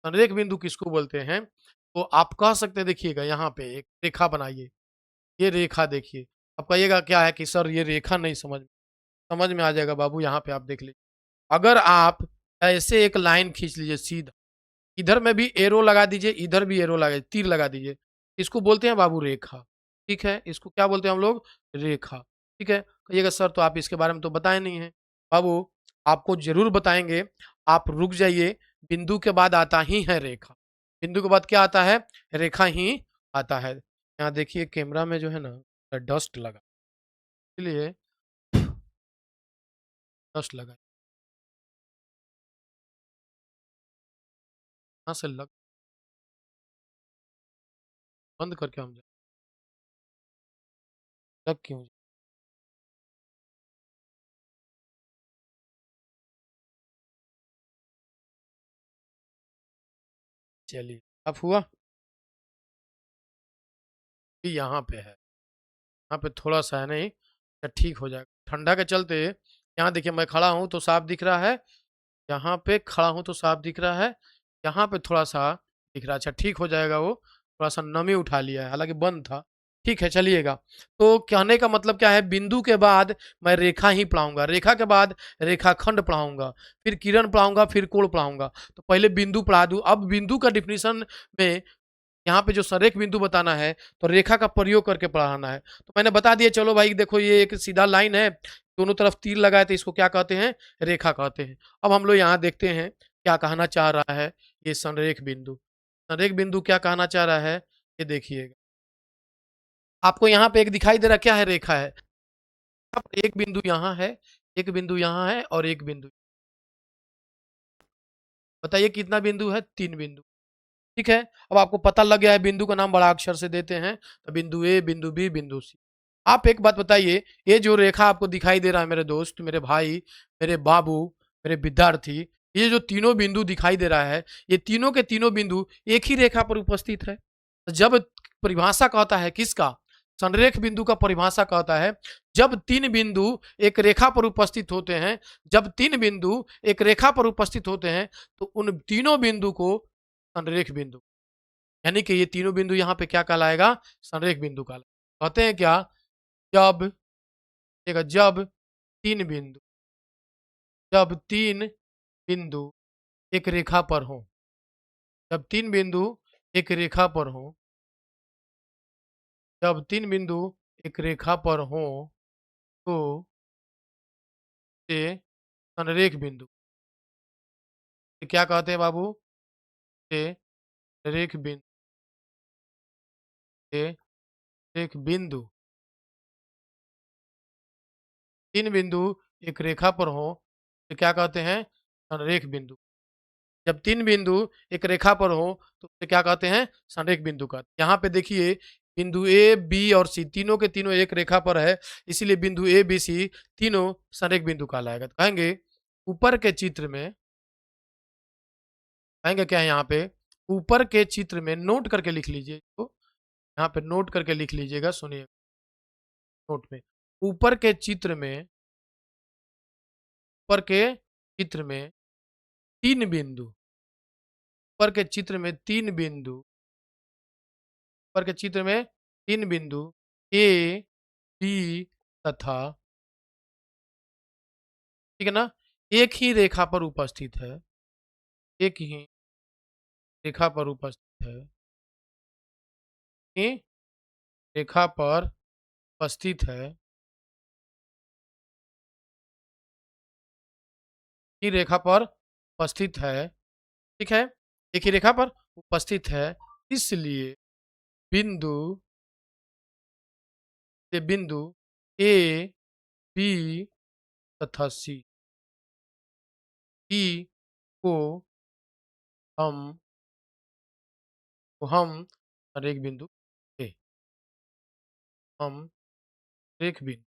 [SPEAKER 1] संरेख बिंदु किसको बोलते हैं? तो आप कह सकते हैं, देखिएगा यहाँ पे एक रेखा बनाइए, ये रेखा देखिए। आप कहिएगा क्या है कि सर ये रेखा नहीं समझ में आ जाएगा बाबू, यहाँ पे आप देख लीजिए। अगर आप ऐसे एक लाइन खींच लीजिए सीधा, इधर में भी एरो लगा दीजिए, इधर भी एरो लगा तीर लगा दीजिए। इसको बोलते हैं बाबू रेखा, ठीक है? इसको क्या बोलते हैं हम लोग? रेखा, ठीक है? कहिएगा सर तो आप इसके बारे में तो बताए नहीं हैं। बाबू आपको ज़रूर बताएँगे, आप रुक जाइए, बिंदु के बाद आता ही है रेखा। बिंदु के बाद क्या आता है? रेखा ही आता है। यहाँ देखिए कैमरा में जो है ना डस्ट लगा, इसलिए डस्ट लगा। यहाँ से लग बंद करके हम जाए, लग क्यों जाए? चलिए, अब हुआ? ये यहाँ पे है। यहाँ पे थोड़ा-सा है नहीं, या ठीक हो जाएगा। ठंडा के चलते यहाँ देखिए मैं खड़ा हूँ तो साफ दिख रहा है, यहाँ पे खड़ा हूँ तो साफ दिख रहा है, यहाँ पे थोड़ा-सा दिख रहा है। अच्छा ठीक हो जाएगा वो, थोड़ा-सा नमी उठा लिया है, हालाँकि बंद था। ठीक है चलिएगा। तो कहने का मतलब क्या है, बिंदु के बाद मैं रेखा ही पढ़ाऊँगा, रेखा के बाद रेखाखंड पढ़ाऊँगा, फिर किरण पढ़ाऊँगा, फिर कोण पढ़ाऊँगा। तो पहले बिंदु पढ़ा दूँ। अब बिंदु का डेफिनिशन में यहाँ पे जो संरेख बिंदु बताना है, तो रेखा का प्रयोग करके पढ़ाना है। तो मैंने बता दिया, चलो भाई देखो ये एक सीधा लाइन है, दोनों तरफ तीर लगाए तो इसको क्या कहते हैं? रेखा कहते हैं। अब हम लोग यहाँ देखते हैं क्या कहना चाह रहा है ये संरेख बिंदु। संरेख बिंदु क्या कहना चाह रहा है? ये देखिएगा। आपको यहाँ पे एक दिखाई दे रहा है, क्या है? रेखा है। अब एक बिंदु यहाँ है, एक बिंदु यहाँ है और एक बिंदु। बताइए कितना बिंदु है? 3 बिंदु। ठीक है? अब आपको पता लग गया है बिंदु का नाम बड़ा अक्षर से देते हैं, तो बिंदु ए, बिंदु बी, बिंदु सी। आप एक बात बताइए, ये जो रेखा आपको दिखाई दे रहा है मेरे दोस्त, मेरे भाई, मेरे बाबू, मेरे विद्यार्थी, ये जो तीनों बिंदु दिखाई दे रहा है, ये तीनों के तीनों बिंदु एक ही रेखा पर उपस्थित है। जब परिभाषा कहता है किसका? संरेख बिंदु का परिभाषा कहता है, जब 3 बिंदु एक रेखा पर उपस्थित होते हैं, जब 3 बिंदु एक रेखा पर उपस्थित होते हैं, तो उन तीनों बिंदु को संरेख बिंदु, यानी कि ये तीनों बिंदु यहाँ पे क्या कहलाएगा? संरेख बिंदु कहलाएगा। कहते हैं क्या? जब देखा जब 3 बिंदु जब 3 बिंदु एक रेखा पर हों, जब 3 बिंदु एक रेखा पर हों, जब 3 बिंदु एक रेखा पर हों, तो से संरेख बिंदु, ये क्या कहते हैं बाबू? से रेख बिंदु, से रेख बिंदु। 3 बिंदु एक रेखा पर हों, तो क्या कहते हैं? संरेख बिंदु। जब 3 बिंदु एक रेखा पर हो तो उसे क्या कहते हैं? संरेख बिंदु कहते हैं। यहाँ पे देखिए बिंदु ए, बी और सी तीनों के तीनों एक रेखा पर है, इसीलिए बिंदु ए, बी, सी तीनों संरेख बिंदु कहलाएगा। तो कहेंगे ऊपर के चित्र में, कहेंगे क्या है यहाँ पे? ऊपर के चित्र में नोट करके लिख लीजिए इसको, यहाँ पे नोट करके लिख लीजिएगा, सुनिए नोट में। ऊपर के चित्र में, ऊपर के चित्र में 3 बिंदु, ऊपर के चित्र में 3 बिंदु, ऊपर के चित्र में 3 बिंदु ए, बी तथा, ठीक है ना, एक ही रेखा पर उपस्थित है, एक ही रेखा पर उपस्थित है, एक रेखा पर उपस्थित है, ही रेखा पर उपस्थित है, ठीक है, एक ही रेखा पर उपस्थित है, इसलिए बिंदु से बिंदु ए, बी तथा सी, ई को हम हर एक बिंदु ए, हम एक बिंदु,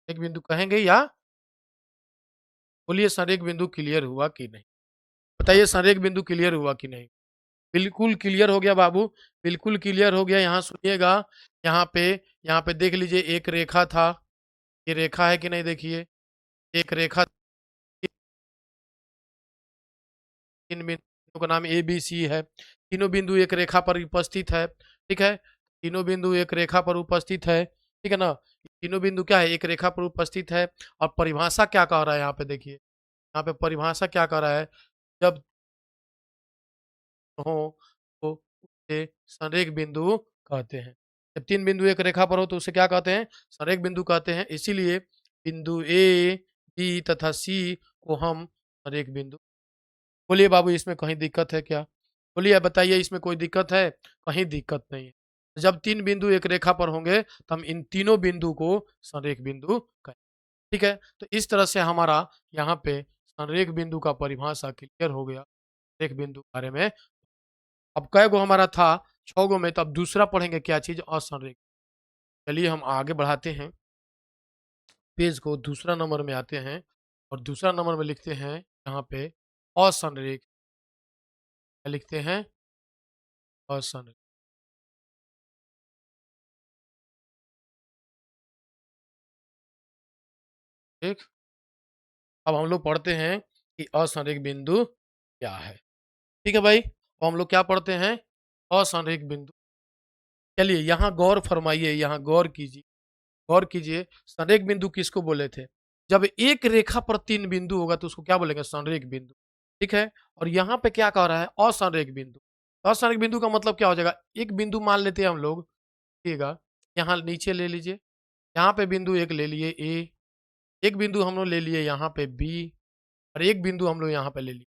[SPEAKER 1] एक बिंदु कहेंगे या बोलिए संरेख बिंदु क्लियर हुआ कि नहीं? बताइए संरेख बिंदु क्लियर हुआ कि नहीं? बिल्कुल क्लियर हो गया बाबू, बिल्कुल क्लियर हो गया। यहाँ सुनिएगा, यहाँ पे यहाँ पे देख लीजिए एक रेखा था, ये रेखा है कि नहीं देखिए, एक रेखा, 3 बिंदु का नाम ए, बी, सी है। तीनों बिंदु एक रेखा पर उपस्थित है, ठीक है? तीनों बिंदु एक रेखा पर उपस्थित है, ठीक है ना? तीनों बिंदु क्या है? एक रेखा पर उपस्थित है और परिभाषा क्या कह रहा है यहाँ पे देखिए, यहाँ पे परिभाषा क्या कह रहा है? जब हो तो उसे संरेख बिंदु कहते हैं। जब 3 बिंदु एक रेखा पर हो तो उसे क्या कहते हैं? संरेख बिंदु कहते हैं। इसीलिए बिंदु ए, बी तथा सी को हम संरेख बिंदु, बोलिए बाबू इसमें कहीं दिक्कत है क्या? बोलिए बताइए इसमें कोई दिक्कत है? कहीं दिक्कत नहीं है। जब 3 बिंदु एक रेखा पर होंगे तो हम इन तीनों बिंदु को संरेख बिंदु कहें। ठीक है? तो इस तरह से हमारा यहाँ पे संरेख बिंदु का परिभाषा क्लियर हो गया। संरेख बिंदु के बारे में अब कै गो हमारा था? 6 गो में, तो अब दूसरा पढ़ेंगे क्या चीज़? असंरेख। चलिए हम आगे बढ़ाते हैं पेज को, दूसरा नंबर में आते हैं और दूसरा नंबर में लिखते हैं यहाँ पे असंरेख। क्या लिखते हैं? असंरेख। ठीक, अब हम लोग पढ़ते हैं कि असंरेख बिंदु क्या है। ठीक है भाई, अब हम लोग क्या पढ़ते हैं? असंरेख बिंदु। चलिए यहाँ गौर फरमाइए, यहाँ गौर कीजिए, गौर कीजिए। संरेख बिंदु किसको बोले थे? जब एक रेखा पर 3 बिंदु होगा तो उसको क्या बोलेंगे? संरेख बिंदु। ठीक है? और यहाँ पे क्या कह रहा है? असंरेख बिंदु। असंरेख बिंदु का मतलब क्या हो जाएगा? एक बिंदु मान लेते हैं हम लोग, देखिएगा, यहाँ नीचे ले लीजिए, यहाँ पे बिंदु एक ले लिए ए, एक बिंदु हम लोग ले लिए यहाँ पे बी और एक बिंदु हम लोग यहाँ पे ले लिए।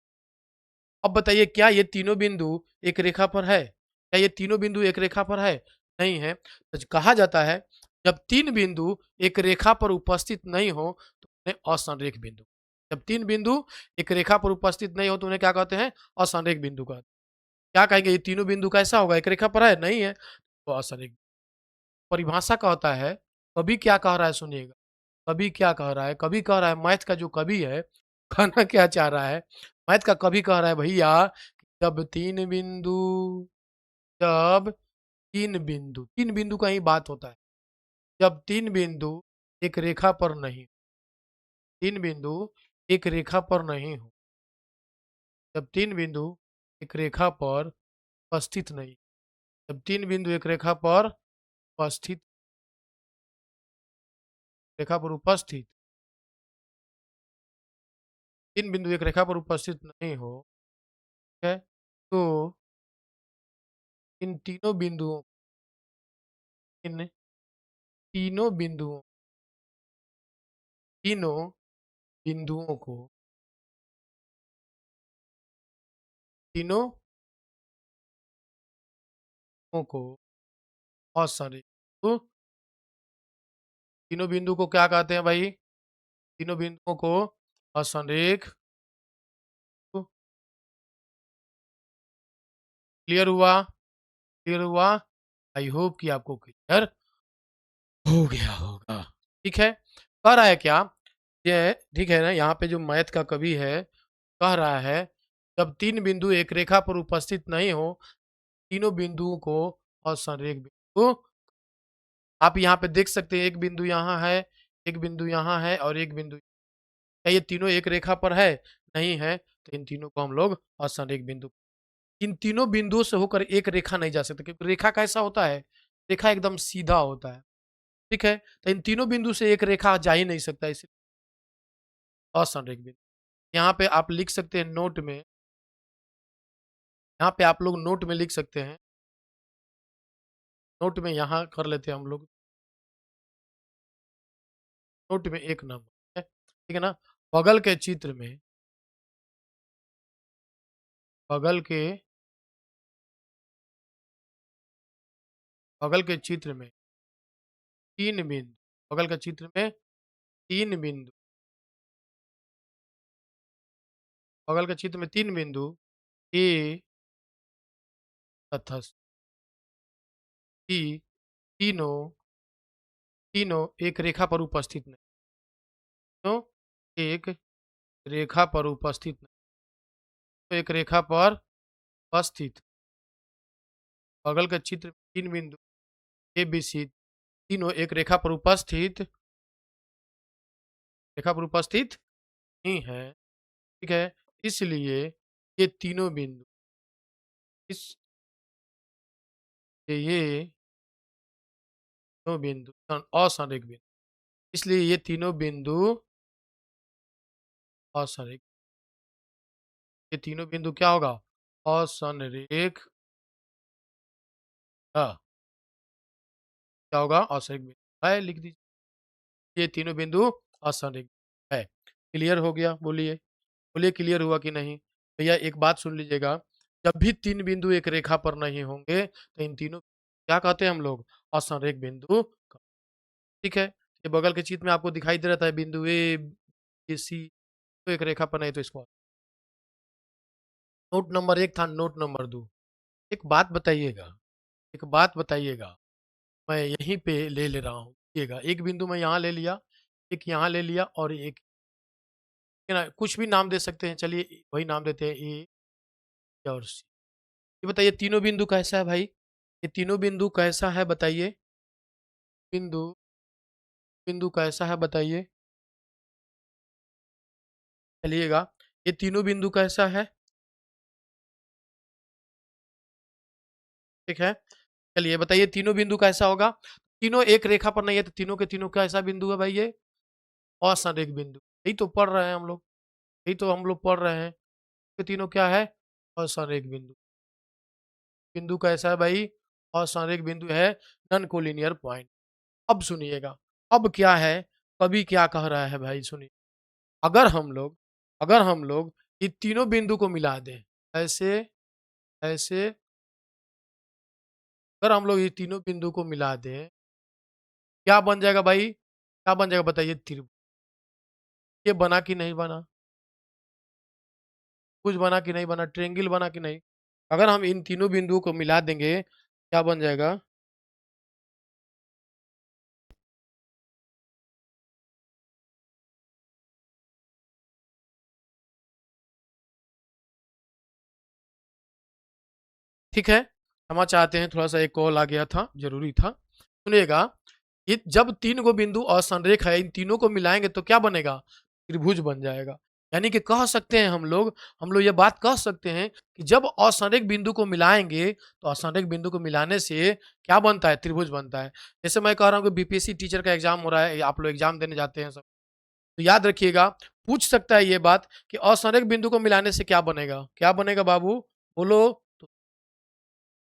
[SPEAKER 1] अब बताइए क्या ये तीनों बिंदु एक रेखा पर है? क्या ये तीनों बिंदु एक रेखा पर है? नहीं है। तो कहा जाता है जब 3 बिंदु एक रेखा पर उपस्थित नहीं हो तो उन्हें असंरेख बिंदु। जब 3 बिंदु एक रेखा पर उपस्थित नहीं हो तो उन्हें क्या कहते हैं? असंरेख बिंदु कहते हैं। क्या कहेंगे ये तीनों बिंदु कैसा होगा? एक रेखा पर है? नहीं है, तो असंरेख। परिभाषा कहता है, कवि क्या कह रहा है सुनिएगा, कवि क्या कह रहा है? कवि कह रहा है, मैथ का जो कवि है, कहना क्या चाह रहा है? मैथ का कवि कह रहा है भैया, जब 3 बिंदु जब 3 बिंदु का ही बात होता है। जब 3 बिंदु एक रेखा पर नहीं, 3 बिंदु एक रेखा पर नहीं हो, जब 3 बिंदु एक रेखा पर उपस्थित नहीं, जब 3 बिंदु एक रेखा पर उपस्थित 3 बिंदु एक रेखा पर उपस्थित नहीं हो, ठीक है? तो इन तीनों बिंदुओं इन तीनों बिंदुओं तीनों बिंदुओं को तीनों को असंरेख तो तीनों बिंदु को क्या कहते हैं भाई? तीनों बिंदुओं को असंरेख। तो क्लियर हुआ? क्लियर हुआ? आई होप कि आपको क्लियर हो गया होगा। ठीक है? कह रहा है क्या? ये ठीक है ना, यहाँ पे जो मैथ का कवि है, कह रहा है, जब 3 बिंदु एक रेखा पर उपस्थित नहीं हो, तीनों बिंदुओं को असंरेख बिंदु। आप यहाँ पे देख सकते हैं, एक बिंदु यहाँ है, एक बिंदु यहाँ है और एक बिंदु, क्या ये तीनों एक रेखा पर है? नहीं है, तो इन तीनों को हम लोग असंरेख बिंदु। इन तीनों बिंदुओं से होकर एक रेखा नहीं जा सकती, क्योंकि रेखा कैसा होता है? रेखा एकदम सीधा होता है, ठीक है? तो इन तीनों बिंदु से एक रेखा जा ही नहीं सकता, इसलिए असंरेख बिंदु। यहाँ पे आप लिख सकते हैं नोट में, यहाँ पे आप लोग नोट में लिख सकते हैं, नोट में यहाँ कर लेते हैं हम लोग, नोट में 1 नंबर है, ठीक है ना? बगल के चित्र में, बगल के बगल के चित्र में 3 बिंदु, बगल के चित्र में 3 बिंदु, बगल के चित्र में 3 बिंदु ए तथा सी, तीनों तीनों एक रेखा पर उपस्थित नहीं, तो एक रेखा पर उपस्थित नहीं, तो एक रेखा पर उपस्थित, बगल के चित्र में 3 बिंदु ए बी सी, तीनों एक रेखा पर उपस्थित नहीं है, ठीक है? इसलिए ये तीनों बिंदु, इस ये तीनों बिंदु असंरेख बिंदु, इसलिए ये तीनों बिंदु असंरेख, ये तीनों बिंदु क्या होगा? असंरेख, क्या होगा? असंरेख बिंदु है, लिख दीजिए। ये तीनों बिंदु असंरेख है। क्लियर हो गया? बोलिए, बोलिए क्लियर हुआ कि नहीं? भैया एक बात सुन लीजिएगा, जब भी 3 बिंदु एक रेखा पर नहीं होंगे, तो इन तीनों क्या कहते हैं हम लोग? असंरेख बिंदु। ठीक है? ये बगल के चित्र में आपको दिखाई दे रहा था बिंदु ए, बी, सी, तो एक रेखा पर नहीं, तो इसको नोट नंबर 1 था, नोट नंबर 2, एक बात बताइएगा, एक बात बताइएगा, मैं यहीं पे ले ले रहा हूँ, देखिएगा, एक बिंदु मैं यहाँ ले लिया, एक यहाँ ले लिया और एक, है ना? कुछ भी नाम दे सकते हैं, चलिए वही नाम देते हैं, ए और सी। ये बताइए तीनों बिंदु कैसा है भाई? ये तीनों बिंदु कैसा है बताइए? बिंदु बिंदु कैसा है बताइए? चलिएगा, ये तीनों बिंदु कैसा है? ठीक है? चलिए बताइए तीनों बिंदु कैसा होगा? तीनों एक रेखा पर नहीं है, तो तीनों के तीनों कैसा बिंदु है भाई ये? असंरेख बिंदु। यही तो पढ़ रहे हैं हम लोग, यही तो हम लोग पढ़ रहे हैं। ये तीनों क्या है? असंरेख बिंदु। बिंदु कैसा है भाई? असंरेख बिंदु है, नॉन कोलिनियर पॉइंट। अब सुनिएगा, अब क्या है? कवि क्या कह रहा है भाई सुनिए। अगर हम लोग अगर हम लोग ये तीनों बिंदु को मिला दें, ऐसे ऐसे अगर हम लोग ये तीनों बिंदु को मिला दें, क्या बन जाएगा भाई? क्या बन जाएगा बताइए? त्रिभुज। ये बना कि नहीं बना? त्रिभुज बना कि नहीं बना, ट्रायंगल बना कि नहीं। अगर हम इन तीनों बिंदुओं को मिला देंगे, क्या बन जाएगा? ठीक है, क्षमा चाहते हैं, थोड़ा-सा एक कॉल आ गया था, ज़रूरी था। सुनिएगा, ये जब 3 गो बिंदु असंरेख है, इन तीनों को मिलाएँगे तो क्या बनेगा? त्रिभुज बन जाएगा। यानी कि कह सकते हैं हम लोग ये बात कह सकते हैं कि जब असंरेख बिंदु को मिलाएँगे, तो असंरेख बिंदु को मिलाने से क्या बनता है? त्रिभुज बनता है। जैसे मैं कह रहा हूँ कि बीपीएससी टीचर का एग्ज़ाम हो रहा है, आप लोग एग्ज़ाम देने जाते हैं सब, तो याद रखिएगा, पूछ सकता है ये बात कि असंरेख बिंदु को मिलाने से क्या बनेगा? क्या बनेगा बाबू? बोलो। तो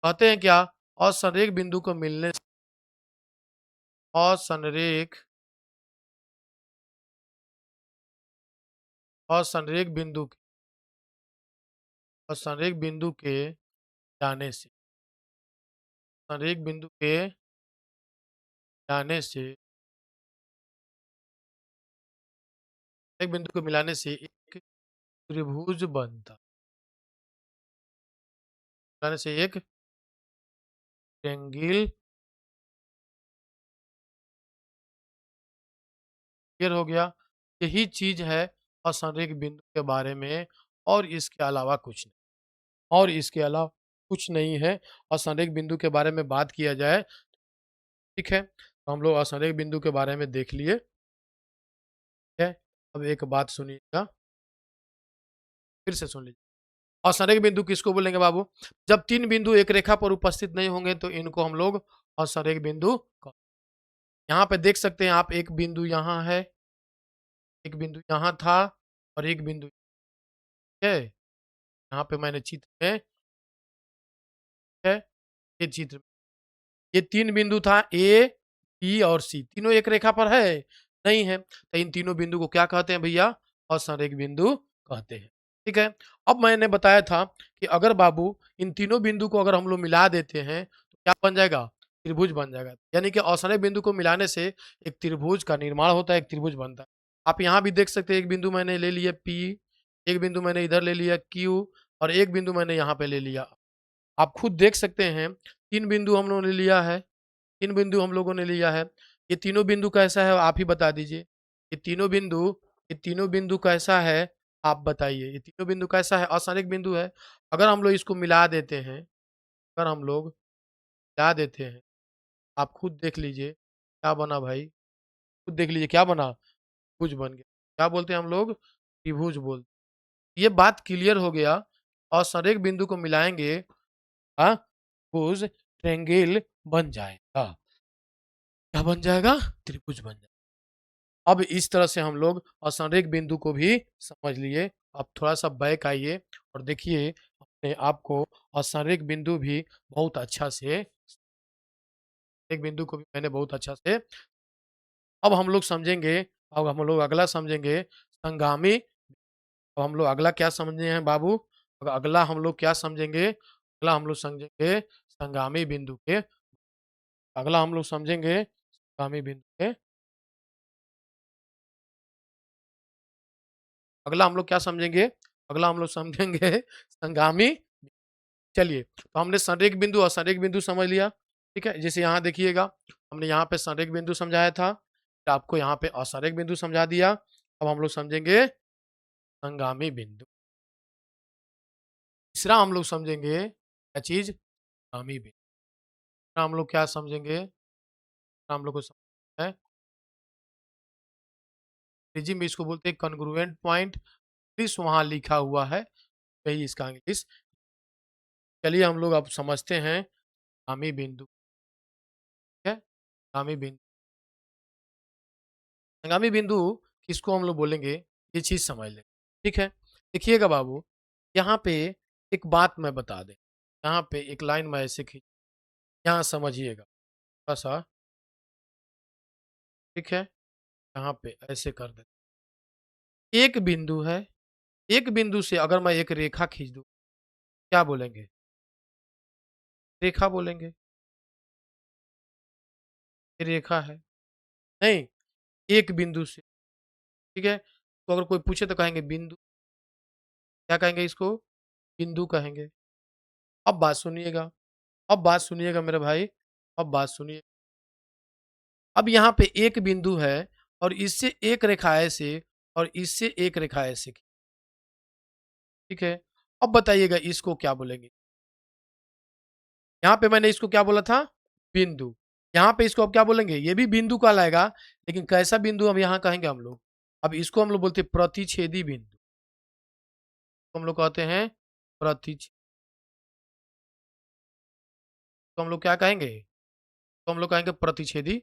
[SPEAKER 1] कहते हैं क्या? असंरेख बिंदु को मिलने से असंरेख असंरेख बिंदु असंरेख बिंदु के जाने से संरेख बिंदु के जाने से एक बिंदु को मिलाने से एक त्रिभुज बनता मिलाने से एक ट्रायंगल क्लियर हो गया। यही चीज है असंरेख बिंदु के बारे में, और इसके अलावा कुछ नहीं, और इसके अलावा कुछ नहीं है। असंरेख बिंदु के बारे में बात किया जाए, ठीक है, तो हम लोग असंरेख बिंदु के बारे में देख लिए, ठीक है। अब एक बात सुनिएगा, फिर से सुन लीजिए। असंरेख बिंदु किसको बोलेंगे बाबू? जब 3 बिंदु एक रेखा पर उपस्थित नहीं होंगे तो इनको हम लोग असंरेख बिंदु यहाँ पे देख सकते हैं आप, एक बिंदु यहाँ है, एक बिंदु यहाँ था, और एक बिंदु है। यहाँ पे मैंने चित्र में है, ये चित्र, ये 3 बिंदु था ए, बी और सी, तीनों एक रेखा पर है? नहीं है। तो इन तीनों बिंदु को क्या कहते हैं भैया? असंरेख बिंदु कहते हैं। ठीक है। अब मैंने बताया था कि अगर बाबू इन तीनों बिंदु को अगर हम लोग मिला देते हैं तो क्या बन जाएगा? त्रिभुज बन जाएगा। यानी कि असंरेख बिंदु को मिलाने से एक त्रिभुज का निर्माण होता है, एक त्रिभुज बनता है। आप यहाँ भी देख सकते हैं, एक बिंदु मैंने ले लिया पी, एक बिंदु मैंने इधर ले लिया क्यू, और एक बिंदु मैंने यहाँ पे ले लिया। आप खुद देख सकते हैं, 3 बिंदु हम लोगों ने लिया है, 3 बिंदु हम लोगों ने लिया है। ये तीनों बिंदु कैसा है आप ही बता दीजिए। ये तीनों बिंदु ये तीनों बिंदु कैसा है आप बताइए। ये तीनों बिंदु कैसा है? असंरेख बिंदु है। अगर हम लोग इसको मिला देते हैं, अगर हम लोग मिला देते हैं, आप खुद देख लीजिए क्या बना भाई, खुद देख लीजिए क्या बना? त्रिभुज बन गया। क्या बोलते हैं हम लोग? त्रिभुज बोलते हैं। ये बात क्लियर हो गया। असंरेख बिंदु को मिलाएँगे, हाँ, त्रिभुज ट्रायंगल बन जाएगा। क्या बन जाएगा? त्रिभुज बन जाएगा। अब इस तरह से हम लोग असंरेख बिंदु को भी समझ लिए। अब थोड़ा-सा बैक आइए और देखिए अपने आप को, असंरेख बिंदु भी बहुत अच्छा से एक बिंदु को भी मैंने बहुत अच्छा से, अब हम लोग समझेंगे, अब हम लोग अगला समझेंगे संगामी। अब हम लोग अगला क्या समझे हैं बाबू? अगला हम लोग क्या समझेंगे? अगला हम लोग समझेंगे संगामी बिंदु के, अगला हम लोग समझेंगे संगामी बिंदु के, अगला हम लोग क्या समझेंगे? अगला हम लोग समझेंगे संगामी। चलिए, तो हमने संरेख बिंदु और संरेख बिंदु समझ लिया, ठीक है? जैसे यहाँ देखिएगा, हमने यहाँ पे संरेख बिंदु समझाया था, तो आपको यहाँ पे असंरेख बिंदु समझा दिया। अब हम लोग समझेंगे संगामी बिंदु। तीसरा हम लोग समझेंगे क्या चीज़? संगामी बिंदु। तीसरा हम लोग क्या समझेंगे? तीसरा हम लोग को समझना है, अंग्रेजी में इसको बोलते हैं कॉन्ग्रुएंट पॉइंट, इंग्लिश वहाँ लिखा हुआ है, यही इसका इंग्लिश। चलिए हम लोग अब समझते हैं संगामी बिंदु, ठीक है? संगामी बिंदु, संगामी बिंदु किसको हम लोग बोलेंगे, ये चीज़ समझ लें, ठीक है? देखिएगा बाबू, यहाँ पे एक बात मैं बता दें, यहाँ पे एक लाइन मैं ऐसे खींच, यहाँ समझिएगा थोड़ा-सा, ठीक है? यहाँ पे ऐसे कर दें। एक बिंदु है, एक बिंदु से अगर मैं एक रेखा खींच दूँ, क्या बोलेंगे? रेखा बोलेंगे, ये रेखा है। नहीं, एक बिंदु से, ठीक है? तो अगर कोई पूछे तो कहेंगे बिंदु, क्या कहेंगे इसको? बिंदु कहेंगे। अब बात सुनिएगा, अब बात सुनिएगा मेरे भाई, अब बात सुनिए। अब यहाँ पे एक बिंदु है और इससे एक रेखा ऐसे और इससे एक रेखा ऐसे की, ठीक है? अब बताइएगा इसको क्या बोलेंगे? यहाँ पे मैंने इसको क्या बोला था? बिंदु। यहाँ पे इसको अब क्या बोलेंगे? ये भी बिंदु कहलाएगा, लेकिन कैसा बिंदु अब यहाँ कहेंगे हम लोग? अब इसको हम लोग बोलते हैं प्रतिच्छेदी बिंदु। तो हम लोग कहते हैं प्रतिच्छ तो हम लोग क्या कहेंगे? तो हम लोग कहेंगे प्रतिच्छेदी।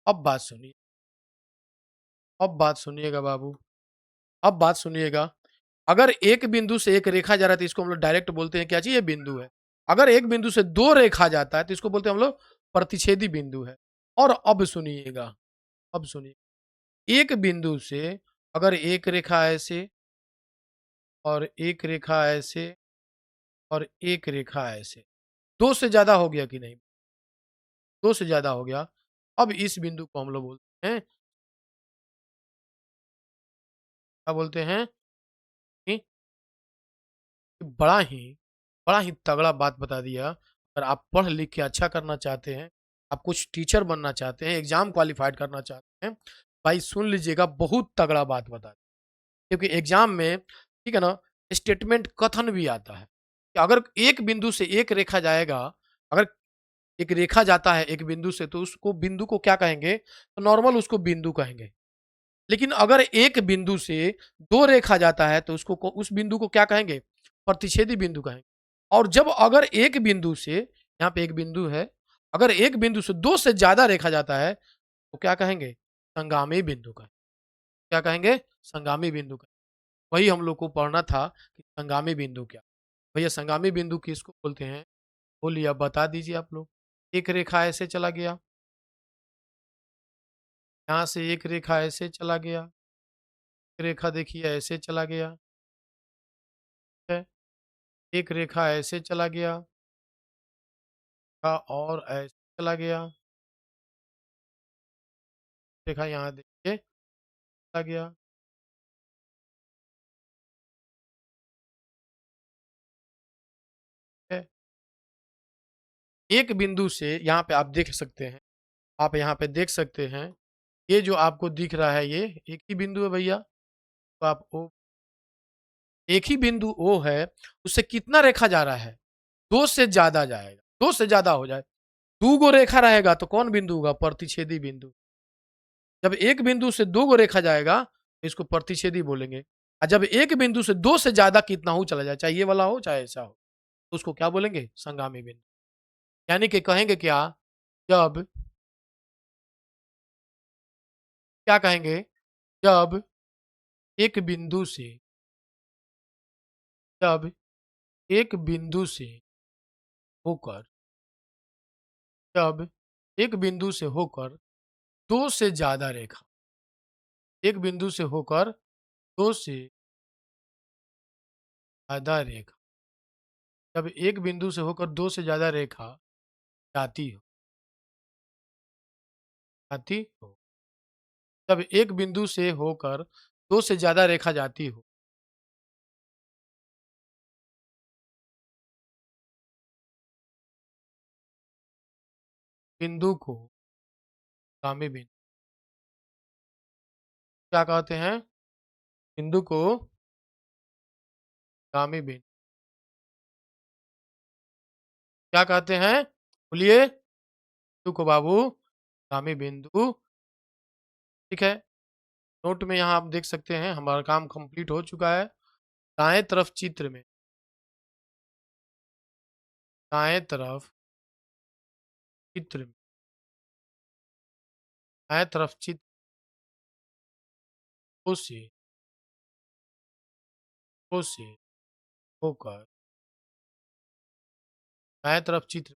[SPEAKER 1] अब बात सुनिए, अब बात सुनिएगा बाबू, अब बात सुनिएगा। अगर एक बिंदु से एक रेखा जा रहा है तो इसको हम लोग डायरेक्ट बोलते हैं क्या चीज़? ये बिंदु है। अगर एक बिंदु से 2 रेखा जाता है तो इसको बोलते हैं हम लोग प्रतिच्छेदी बिंदु है। और अब सुनिएगा, अब सुनिए। एक बिंदु से अगर एक रेखा ऐसे और एक रेखा ऐसे और एक रेखा ऐसे, 2 से ज़्यादा हो गया कि नहीं? 2 से ज़्यादा हो गया। अब इस बिंदु को हम लोग बोलते हैं, क्या बोलते हैं? कि बड़ा ही बड़ा ही तगड़ा बात बता दिया। अगर आप पढ़ लिख के अच्छा करना चाहते हैं, आप कुछ टीचर बनना चाहते हैं, एग्ज़ाम क्वालिफ़ाइड करना चाहते हैं, भाई सुन लीजिएगा, बहुत तगड़ा बात बता दी। क्योंकि एग्ज़ाम में, ठीक है ना, स्टेटमेंट कथन भी आता है कि अगर एक बिंदु से एक रेखा जाएगा, अगर एक रेखा जाता है एक बिंदु से तो उसको बिंदु को क्या कहेंगे? तो नॉर्मल उसको बिंदु कहेंगे। लेकिन अगर एक बिंदु से 2 रेखा जाता है तो उसको उस बिंदु को क्या कहेंगे? प्रतिच्छेदी बिंदु कहेंगे। और जब अगर एक बिंदु से, यहाँ पे एक बिंदु है, अगर एक बिंदु से 2 से ज़्यादा रेखा जाता है तो क्या कहेंगे? संगामी बिंदु कहेंगे। क्या कहेंगे? संगामी बिंदु कहेंगे। वही हम लोग को पढ़ना था कि संगामी बिंदु क्या? भैया संगामी बिंदु किसको बोलते हैं? बोलिए अब बता दीजिए आप लोग। एक रेखा ऐसे चला गया, यहाँ से एक रेखा ऐसे चला गया, एक रेखा देखिए ऐसे चला गया, ठीक है? एक रेखा ऐसे चला गया, और ऐसे चला गया, रेखा यहाँ देखिए चला गया, ठीक है? एक बिंदु से यहाँ पे आप देख सकते हैं, आप यहाँ पे देख सकते हैं, ये जो आपको दिख रहा है ये एक ही बिंदु है भैया। तो आप ओ एक ही बिंदु ओ है, उससे कितना रेखा जा रहा है? 2 से ज़्यादा जाएगा, 2 से ज़्यादा हो जाए। 2 गो रेखा रहेगा तो कौन बिंदु होगा? प्रतिच्छेदी बिंदु। जब एक बिंदु से 2 गो रेखा जाएगा, तो इसको प्रतिच्छेदी बोलेंगे। और जब एक बिंदु से 2 से ज़्यादा कितना हो चला जाए, चाहे ये वाला हो, चाहे ऐसा हो, तो उसको क्या बोलेंगे? संगामी बिंदु। यानी कि कहेंगे क्या? जब क्या कहेंगे? जब एक बिंदु से जब एक बिंदु से होकर जब एक बिंदु से होकर 2 से ज़्यादा रेखा, एक बिंदु से होकर 2 से ज़्यादा रेखा, जब एक बिंदु से होकर 2 से ज़्यादा रेखा जाती हो जाती हो, जब एक बिंदु से होकर 2 से ज़्यादा रेखा जाती हो, बिंदु को गामी बिंदु क्या कहते हैं? बिंदु को गामी बिंदु क्या कहते हैं? बोलिए। बिंदु को बाबू गामी बिंदु, ठीक है? नोट में यहाँ आप देख सकते हैं हमारा काम कंप्लीट हो चुका है। दाएँ तरफ चित्र में, दाएँ तरफ चित्र में, दाएँ तरफ चित्र ओ से होकर, दाएँ तरफ चित्र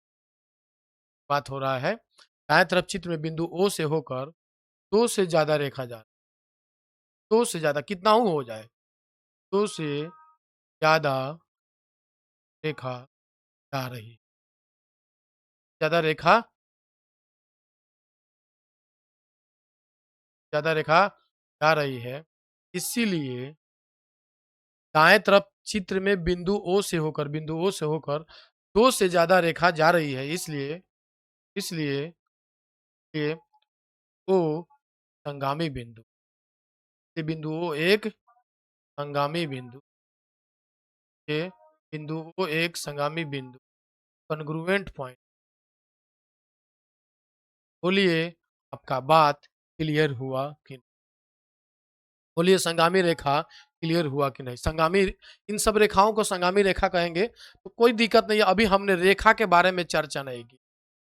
[SPEAKER 1] बात हो रहा है। दाएँ तरफ चित्र में बिंदु ओ से होकर 2 से ज़्यादा रेखा जा 2 से ज़्यादा कितना हो जाए? 2 से ज़्यादा रेखा जा रही, ज़्यादा रेखा ज़्यादा रेखा जा रही है। इसीलिए दाएं तरफ चित्र में बिंदु ओ से होकर 2 से ज़्यादा रेखा जा रही है, इसलिए इसलिए ये ओ संगामी बिंदु, ये बिंदु ओ एक संगामी बिंदु, ये बिंदु ओ एक संगामी बिंदु, कॉन्ग्रुएंट पॉइंट। बोलिए आपका बात क्लियर हुआ कि नहीं? बोलिए संगामी रेखा क्लियर हुआ कि नहीं? संगामी, इन सब रेखाओं को संगामी रेखा कहेंगे, तो कोई दिक्कत नहीं है। अभी हमने रेखा के बारे में चर्चा नहीं की।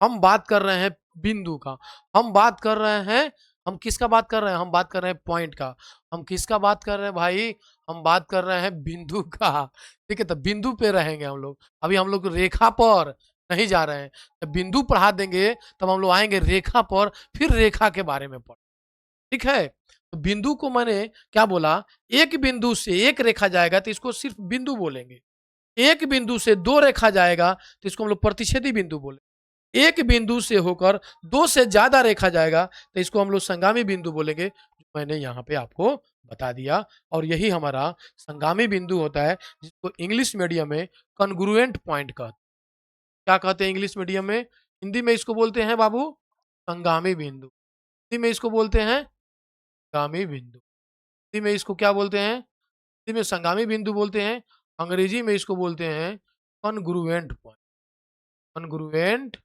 [SPEAKER 1] हम बात कर रहे हैं बिंदु का। हम बात कर रहे हैं, हम किसका बात कर रहे हैं? हम बात कर रहे हैं पॉइंट का। हम किसका बात कर रहे हैं भाई? हम बात कर रहे हैं बिंदु का। ठीक है, तो बिंदु पे रहेंगे हम लोग। अभी हम लोग रेखा पर नहीं जा रहे हैं। जब बिंदु पढ़ा देंगे तब हम लोग आएंगे रेखा पर, फिर रेखा के बारे में पढ़, ठीक है? तो बिंदु को मैंने क्या बोला? एक बिंदु से एक रेखा जाएगा तो इसको सिर्फ बिंदु बोलेंगे। एक बिंदु से दो रेखा जाएगा तो इसको हम लोग प्रतिच्छेदी बिंदु बोलेंगे। एक बिंदु से होकर 2 से ज़्यादा रेखा जाएगा, तो इसको हम लोग संगामी बिंदु बोलेंगे। मैंने यहाँ पे आपको बता दिया, और यही हमारा संगामी बिंदु होता है, जिसको इंग्लिश मीडियम में कॉन्ग्रुएंट पॉइंट कहते हैं। क्या कहते हैं इंग्लिश मीडियम में? हिंदी में इसको बोलते हैं बाबू संगामी बिंदु। हिंदी में इसको बोलते हैं संगामी बिंदु। हिंदी में इसको क्या बोलते हैं? हिंदी में संगामी बिंदु बोलते हैं। अंग्रेजी में इसको बोलते हैं कॉन्ग्रुएंट पॉइंट। कॉन्ग्रुएंट,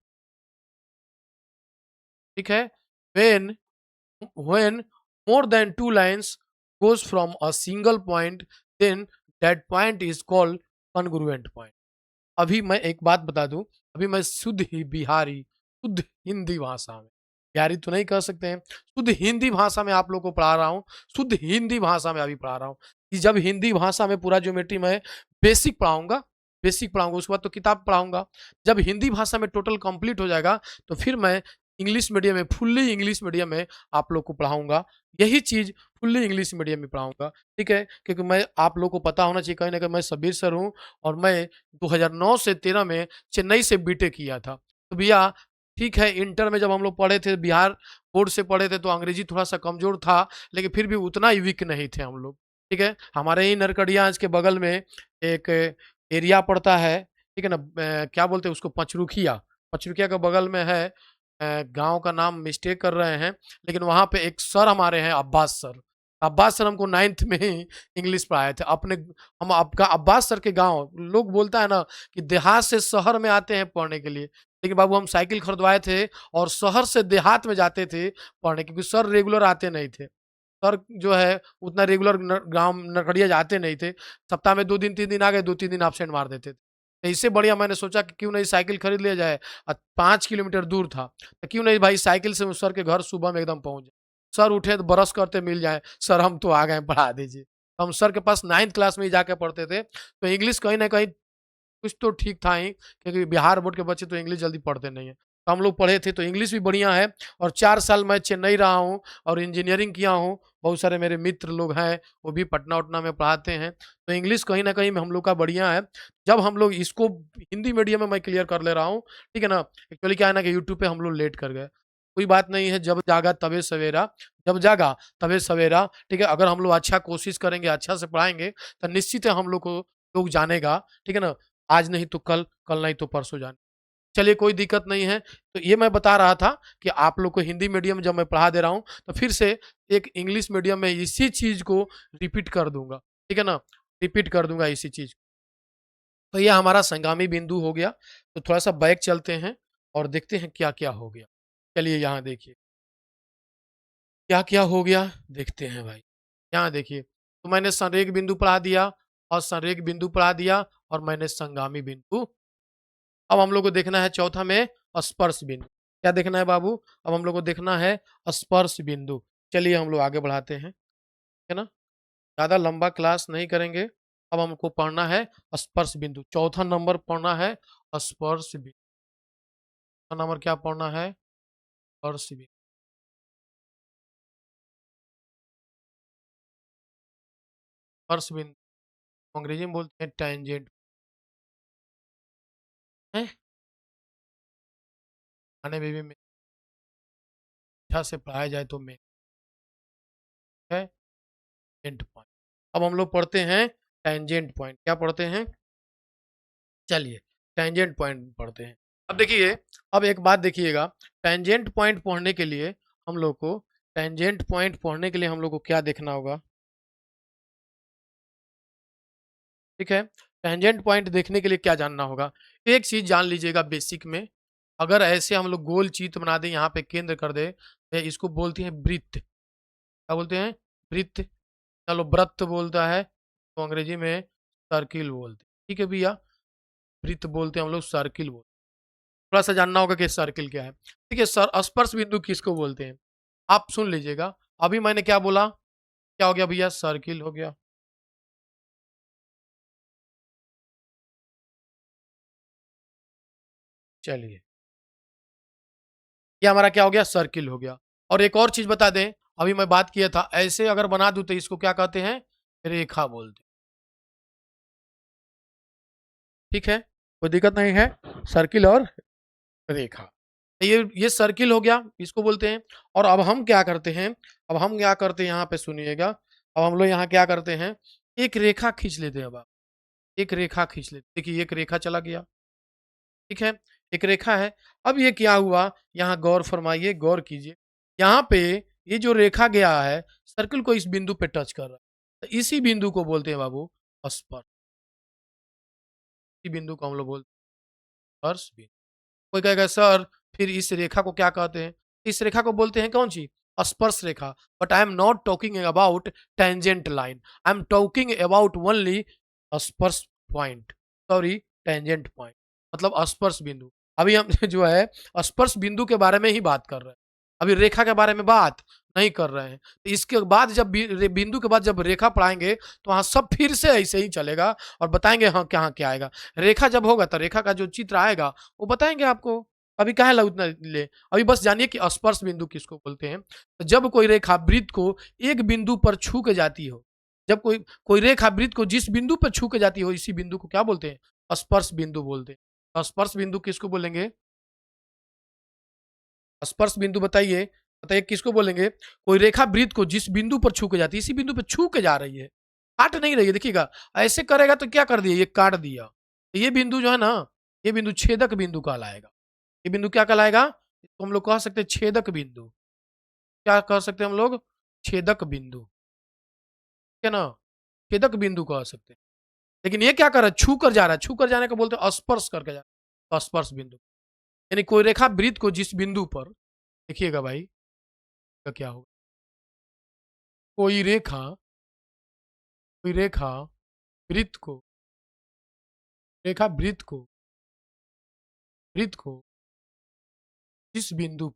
[SPEAKER 1] ठीक है? When when more than two lines goes from a single point, then that point is called congruent point. अभी मैं एक बात बता दूं, अभी मैं शुद्ध ही बिहारी, शुद्ध हिंदी भाषा में, बिहारी तो नहीं कह सकते हैं, शुद्ध हिंदी भाषा में आप लोग को पढ़ा रहा हूं। शुद्ध हिंदी भाषा में अभी पढ़ा रहा हूं कि जब हिंदी भाषा में पूरा ज्योमेट्री में बेसिक पढ़ाऊंगा, बेसिक पढ़ाऊंगा, उसके बाद तो किताब पढ़ाऊंगा। जब हिंदी भाषा में टोटल कंप्लीट हो जाएगा तो फिर मैं इंग्लिश मीडियम में, फुल्ली इंग्लिश मीडियम में आप लोग को पढ़ाऊंगा। यही चीज़ फुल्ली इंग्लिश मीडियम में पढ़ाऊंगा, ठीक है? क्योंकि मैं, आप लोग को पता होना चाहिए कहीं ना कहीं, मैं सबीर सर हूँ और मैं 2009 से 13 में चेन्नई से बीटेक किया था। तो भैया ठीक है, इंटर में जब हम लोग पढ़े थे, बिहार बोर्ड से पढ़े थे, तो अंग्रेजी थोड़ा सा कमजोर था, लेकिन फिर भी उतना ही वीक नहीं थे हम लोग, ठीक है? हमारे ही नरकड़ियाज के बगल में एक एरिया पड़ता है, ठीक है ना? क्या बोलते हैं उसको, पचरुखिया। पचरुखिया के बगल में है, गांव का नाम मिस्टेक कर रहे हैं, लेकिन वहां पे एक सर हमारे हैं, अब्बास सर। अब्बास सर हमको 9th में ही इंग्लिश पढ़ाए थे अपने। हम आपका अब्बास सर के गांव, लोग बोलता है ना कि देहात से शहर में आते हैं पढ़ने के लिए, लेकिन बाबू हम साइकिल खरीदवाए थे और शहर से देहात में जाते थे पढ़ने, क्योंकि सर रेगुलर आते नहीं थे। सर जो है उतना रेगुलर गांव नरकड़िया जाते नहीं थे। सप्ताह में 2 दिन 3 दिन आ गए, 2-3 दिन एब्सेंट मार देते थे। तो इससे बढ़िया मैंने सोचा कि क्यों नहीं साइकिल खरीद लिया जाए। 5 किलोमीटर दूर था, तो क्यों नहीं भाई साइकिल से सर के घर सुबह में एकदम पहुंच जाए। सर उठे तो ब्रश करते मिल जाए, सर हम तो आ गए, पढ़ा दीजिए। हम सर के पास 9th क्लास में ही जाके पढ़ते थे, तो इंग्लिश कहीं ना कहीं कुछ तो ठीक था ही, क्योंकि बिहार बोर्ड के बच्चे तो इंग्लिश जल्दी पढ़ते नहीं है। तो हम लोग पढ़े थे, तो इंग्लिश भी बढ़िया है। और 4 साल मैं चेन्नई रहा हूँ और इंजीनियरिंग किया हूँ। बहुत सारे मेरे मित्र लोग हैं, वो भी पटना उटना में पढ़ाते हैं, तो इंग्लिश कहीं ना कहीं में हम लोग का बढ़िया है। जब हम लोग इसको हिंदी मीडियम में मैं क्लियर कर ले रहा हूँ, ठीक है ना? एक्चुअली क्या है ना कि यूट्यूब पे हम लोग लेट कर गए। कोई बात नहीं है, जब जागा तबे सवेरा, जब जागा तबे सवेरा, ठीक है? अगर हम लोग अच्छा कोशिश करेंगे, अच्छा से पढ़ाएंगे, तो निश्चित है हम लोग को लोग जानेगा, ठीक है ना? आज नहीं तो कल, कल नहीं तो परसों जाने। चलिए कोई दिक्कत नहीं है। तो ये मैं बता रहा था कि आप लोग को हिंदी मीडियम जब मैं पढ़ा दे रहा हूँ, तो फिर से एक इंग्लिश मीडियम में इसी चीज़ को रिपीट कर दूँगा, ठीक है ना? रिपीट कर दूँगा इसी चीज़। तो ये हमारा संगामी बिंदु हो गया। तो थोड़ा-सा बैक चलते हैं और देखते हैं क्या-क्या हो गया। चलिए यहाँ देखिए, क्या-क्या हो गया देखते हैं भाई। यहाँ देखिए, तो मैंने संरेख बिंदु पढ़ा दिया और संरेख बिंदु पढ़ा दिया और मैंने संगामी बिंदु। अब हम लोग को देखना है चौथा में स्पर्श बिंदु। क्या देखना है बाबू? अब हम लोग को देखना है स्पर्श बिंदु। चलिए हम लोग आगे बढ़ाते हैं, है ना? ज़्यादा लंबा क्लास नहीं करेंगे। अब हमको पढ़ना है स्पर्श बिंदु। चौथा नंबर पढ़ना है स्पर्श बिंदु। चौथा नंबर क्या पढ़ना है? स्पर्श बिंदु। स्पर्श बिंदु अंग्रेजी में बोलते हैं टैंजेंट, हैं? खाने में भी अच्छा से पढ़ाया जाए तो में है, एंड पॉइंट। अब हम लोग पढ़ते हैं टेंजेंट पॉइंट। क्या पढ़ते हैं? चलिए, टेंजेंट पॉइंट पढ़ते हैं। अब देखिए, अब एक बात देखिएगा, टेंजेंट पॉइंट पढ़ने के लिए हम लोग को टेंजेंट पॉइंट पढ़ने के लिए हम लोग को क्या देखना होगा? ठीक है? टेंजेंट पॉइंट देखने के लिए क्या जानना होगा? एक चीज़ जान लीजिएगा बेसिक में, अगर ऐसे हम लोग गोल चित्र बना दें, यहाँ पे केंद्र कर दें, तो इसको बोलते हैं वृत्त। क्या बोलते हैं? वृत्त। चलो वृत्त बोलता है, तो अंग्रेजी में सर्किल बोलते हैं। ठीक है भैया? वृत्त बोलते हैं हम लोग, सर्किल बोलते हैं। थोड़ा-सा जानना होगा कि सर्किल क्या है। ठीक है, सर स्पर्श बिंदु किसको बोलते हैं? आप सुन लीजिएगा, अभी मैंने क्या बोला? क्या हो गया भैया? सर्किल हो गया। चलिए, ये हमारा क्या हो गया? सर्किल हो गया। और एक और चीज़ बता दें, अभी मैं बात किया था, ऐसे अगर बना दूँ तो इसको क्या कहते हैं? रेखा बोलते हैं। ठीक है? कोई दिक्कत नहीं है, सर्किल और रेखा। ये सर्किल हो गया, इसको बोलते हैं। और अब हम क्या करते हैं? अब हम क्या करते हैं, यहाँ पे सुनिएगा। अब हम लोग यहाँ क्या करते हैं? एक रेखा खींच लेते हैं अब आप। एक रेखा खींच लेते, देखिए एक रेखा चला गया। ठीक है? एक रेखा है। अब ये क्या हुआ? यहाँ गौर फरमाइए, गौर कीजिए। यहाँ पे ये जो रेखा गया है, सर्किल को इस बिंदु पे टच कर रहा है। तो इसी बिंदु को बोलते हैं बाबू स्पर्श। इसी बिंदु को हम लोग बोलते हैं स्पर्श बिंदु। कोई कहेगा सर फिर इस रेखा को क्या कहते हैं? इस रेखा को बोलते हैं कौन-सी? स्पर्श रेखा। But I am not talking about tangent line. I am talking about only स्पर्श पॉइंट। सॉरी, टेंजेंट पॉइंट मतलब स्पर्श बिंदु। अभी हम जो है स्पर्श बिंदु के बारे में ही बात कर रहे हैं। अभी रेखा के बारे में बात नहीं कर रहे हैं। तो इसके बाद जब बिंदु के बाद जब रेखा पढ़ाएँगे तो वहाँ सब फिर से ऐसे ही चलेगा और बताएँगे हाँ, कहाँ क्या आएगा। रेखा जब होगा तो रेखा का जो चित्र आएगा वो बताएँगे आपको। अभी काहे ला उतना ले, अभी बस जानिए कि स्पर्श बिंदु किसको बोलते हैं। तो जब कोई रेखा वृत्त को एक बिंदु पर छू के जाती हो, जब कोई कोई रेखा वृत्त को जिस बिंदु पर छू के जाती हो, इसी बिंदु को क्या बोलते हैं? स्पर्श बिंदु बोलते हैं। स्पर्श बिंदु किसको बोलेंगे? स्पर्श बिंदु बताइए, बताइए किसको बोलेंगे? कोई रेखा वृत्त को जिस बिंदु पर छू के जाती है, इसी बिंदु पे छू के जा रही है, काट नहीं रही है। देखिएगा, ऐसे करेगा तो क्या कर दिया? ये काट दिया। तो ये बिंदु जो है ना, ये बिंदु छेदक बिंदु कहलाएगा। ये बिंदु क्या कहलाएगा? इसको हम लोग कह सकते हैं छेदक बिंदु। क्या कह सकते हैं हम लोग? छेदक बिंदु। ठीक है ना? छेदक बिंदु कह सकते हैं। लेकिन ये क्या कर रहा है? छू कर जा रहा है। छू कर जाने को बोलते हैं स्पर्श करके जा रहा है। स्पर्श बिंदु। यानी कोई रेखा वृत्त को जिस बिंदु पर, देखिएगा भाई, का क्या होगा? कोई रेखा कोई वृत्त को रेखा वृत्त को जिस बिंदु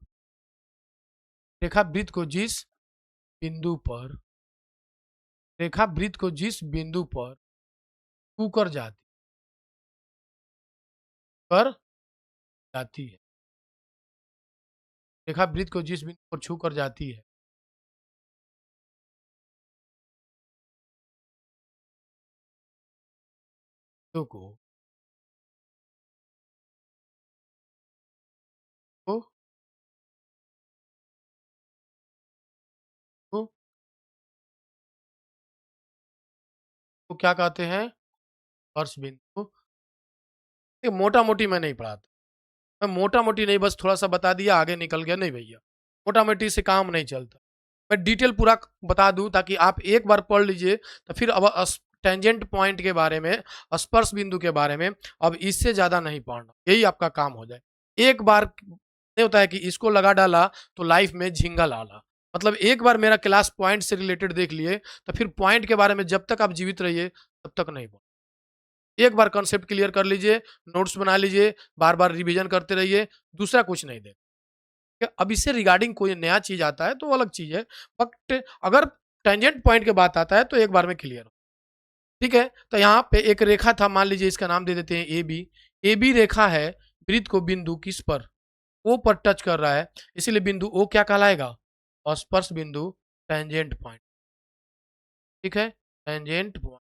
[SPEAKER 1] रेखा वृत्त को जिस बिंदु पर रेखा वृत्त को जिस बिंदु पर छू कर जाती है, रेखा वृत्त को जिस बिंदु पर छू कर जाती है, तो को को, को क्या कहते हैं? स्पर्श बिंदु। ये मोटा-मोटी मैं नहीं पढ़ाता। मैं मोटा-मोटी नहीं, बस थोड़ा-सा बता दिया, आगे निकल गया, नहीं भैया। मोटा-मोटी से काम नहीं चलता। मैं डिटेल पूरा बता दूँ ताकि आप एक बार पढ़ लीजिए, तो फिर अब टेंजेंट पॉइंट के बारे में, स्पर्श बिंदु के बारे में अब इससे ज़्यादा नहीं पढ़ना। यही आपका काम हो जाए। एक बार नहीं होता है कि इसको लगा डाला तो लाइफ में झिंगा लाला। मतलब एक बार मेरा क्लास पॉइंट से रिलेटेड देख लिए, तो फिर पॉइंट के बारे में जब तक आप जीवित रहिए, तब तक नहीं पढ़ना। एक बार कॉन्सेप्ट क्लियर कर लीजिए, नोट्स बना लीजिए, बार-बार रिवीजन करते रहिए, दूसरा कुछ नहीं देखना। ठीक है? अब इससे रिगार्डिंग कोई नया चीज़ आता है तो वो अलग चीज़ है। बट अगर टेंजेंट पॉइंट की बात आता है तो एक बार में क्लियर हो। ठीक है? तो यहाँ पे एक रेखा था, मान लीजिए इसका नाम दे देते हैं AB। AB रेखा है, वृत्त को बिंदु किस पर? O पर टच कर रहा है, इसीलिए बिंदु O क्या कहलाएगा? स्पर्श बिंदु, टेंजेंट पॉइंट। ठीक है? Tangent point.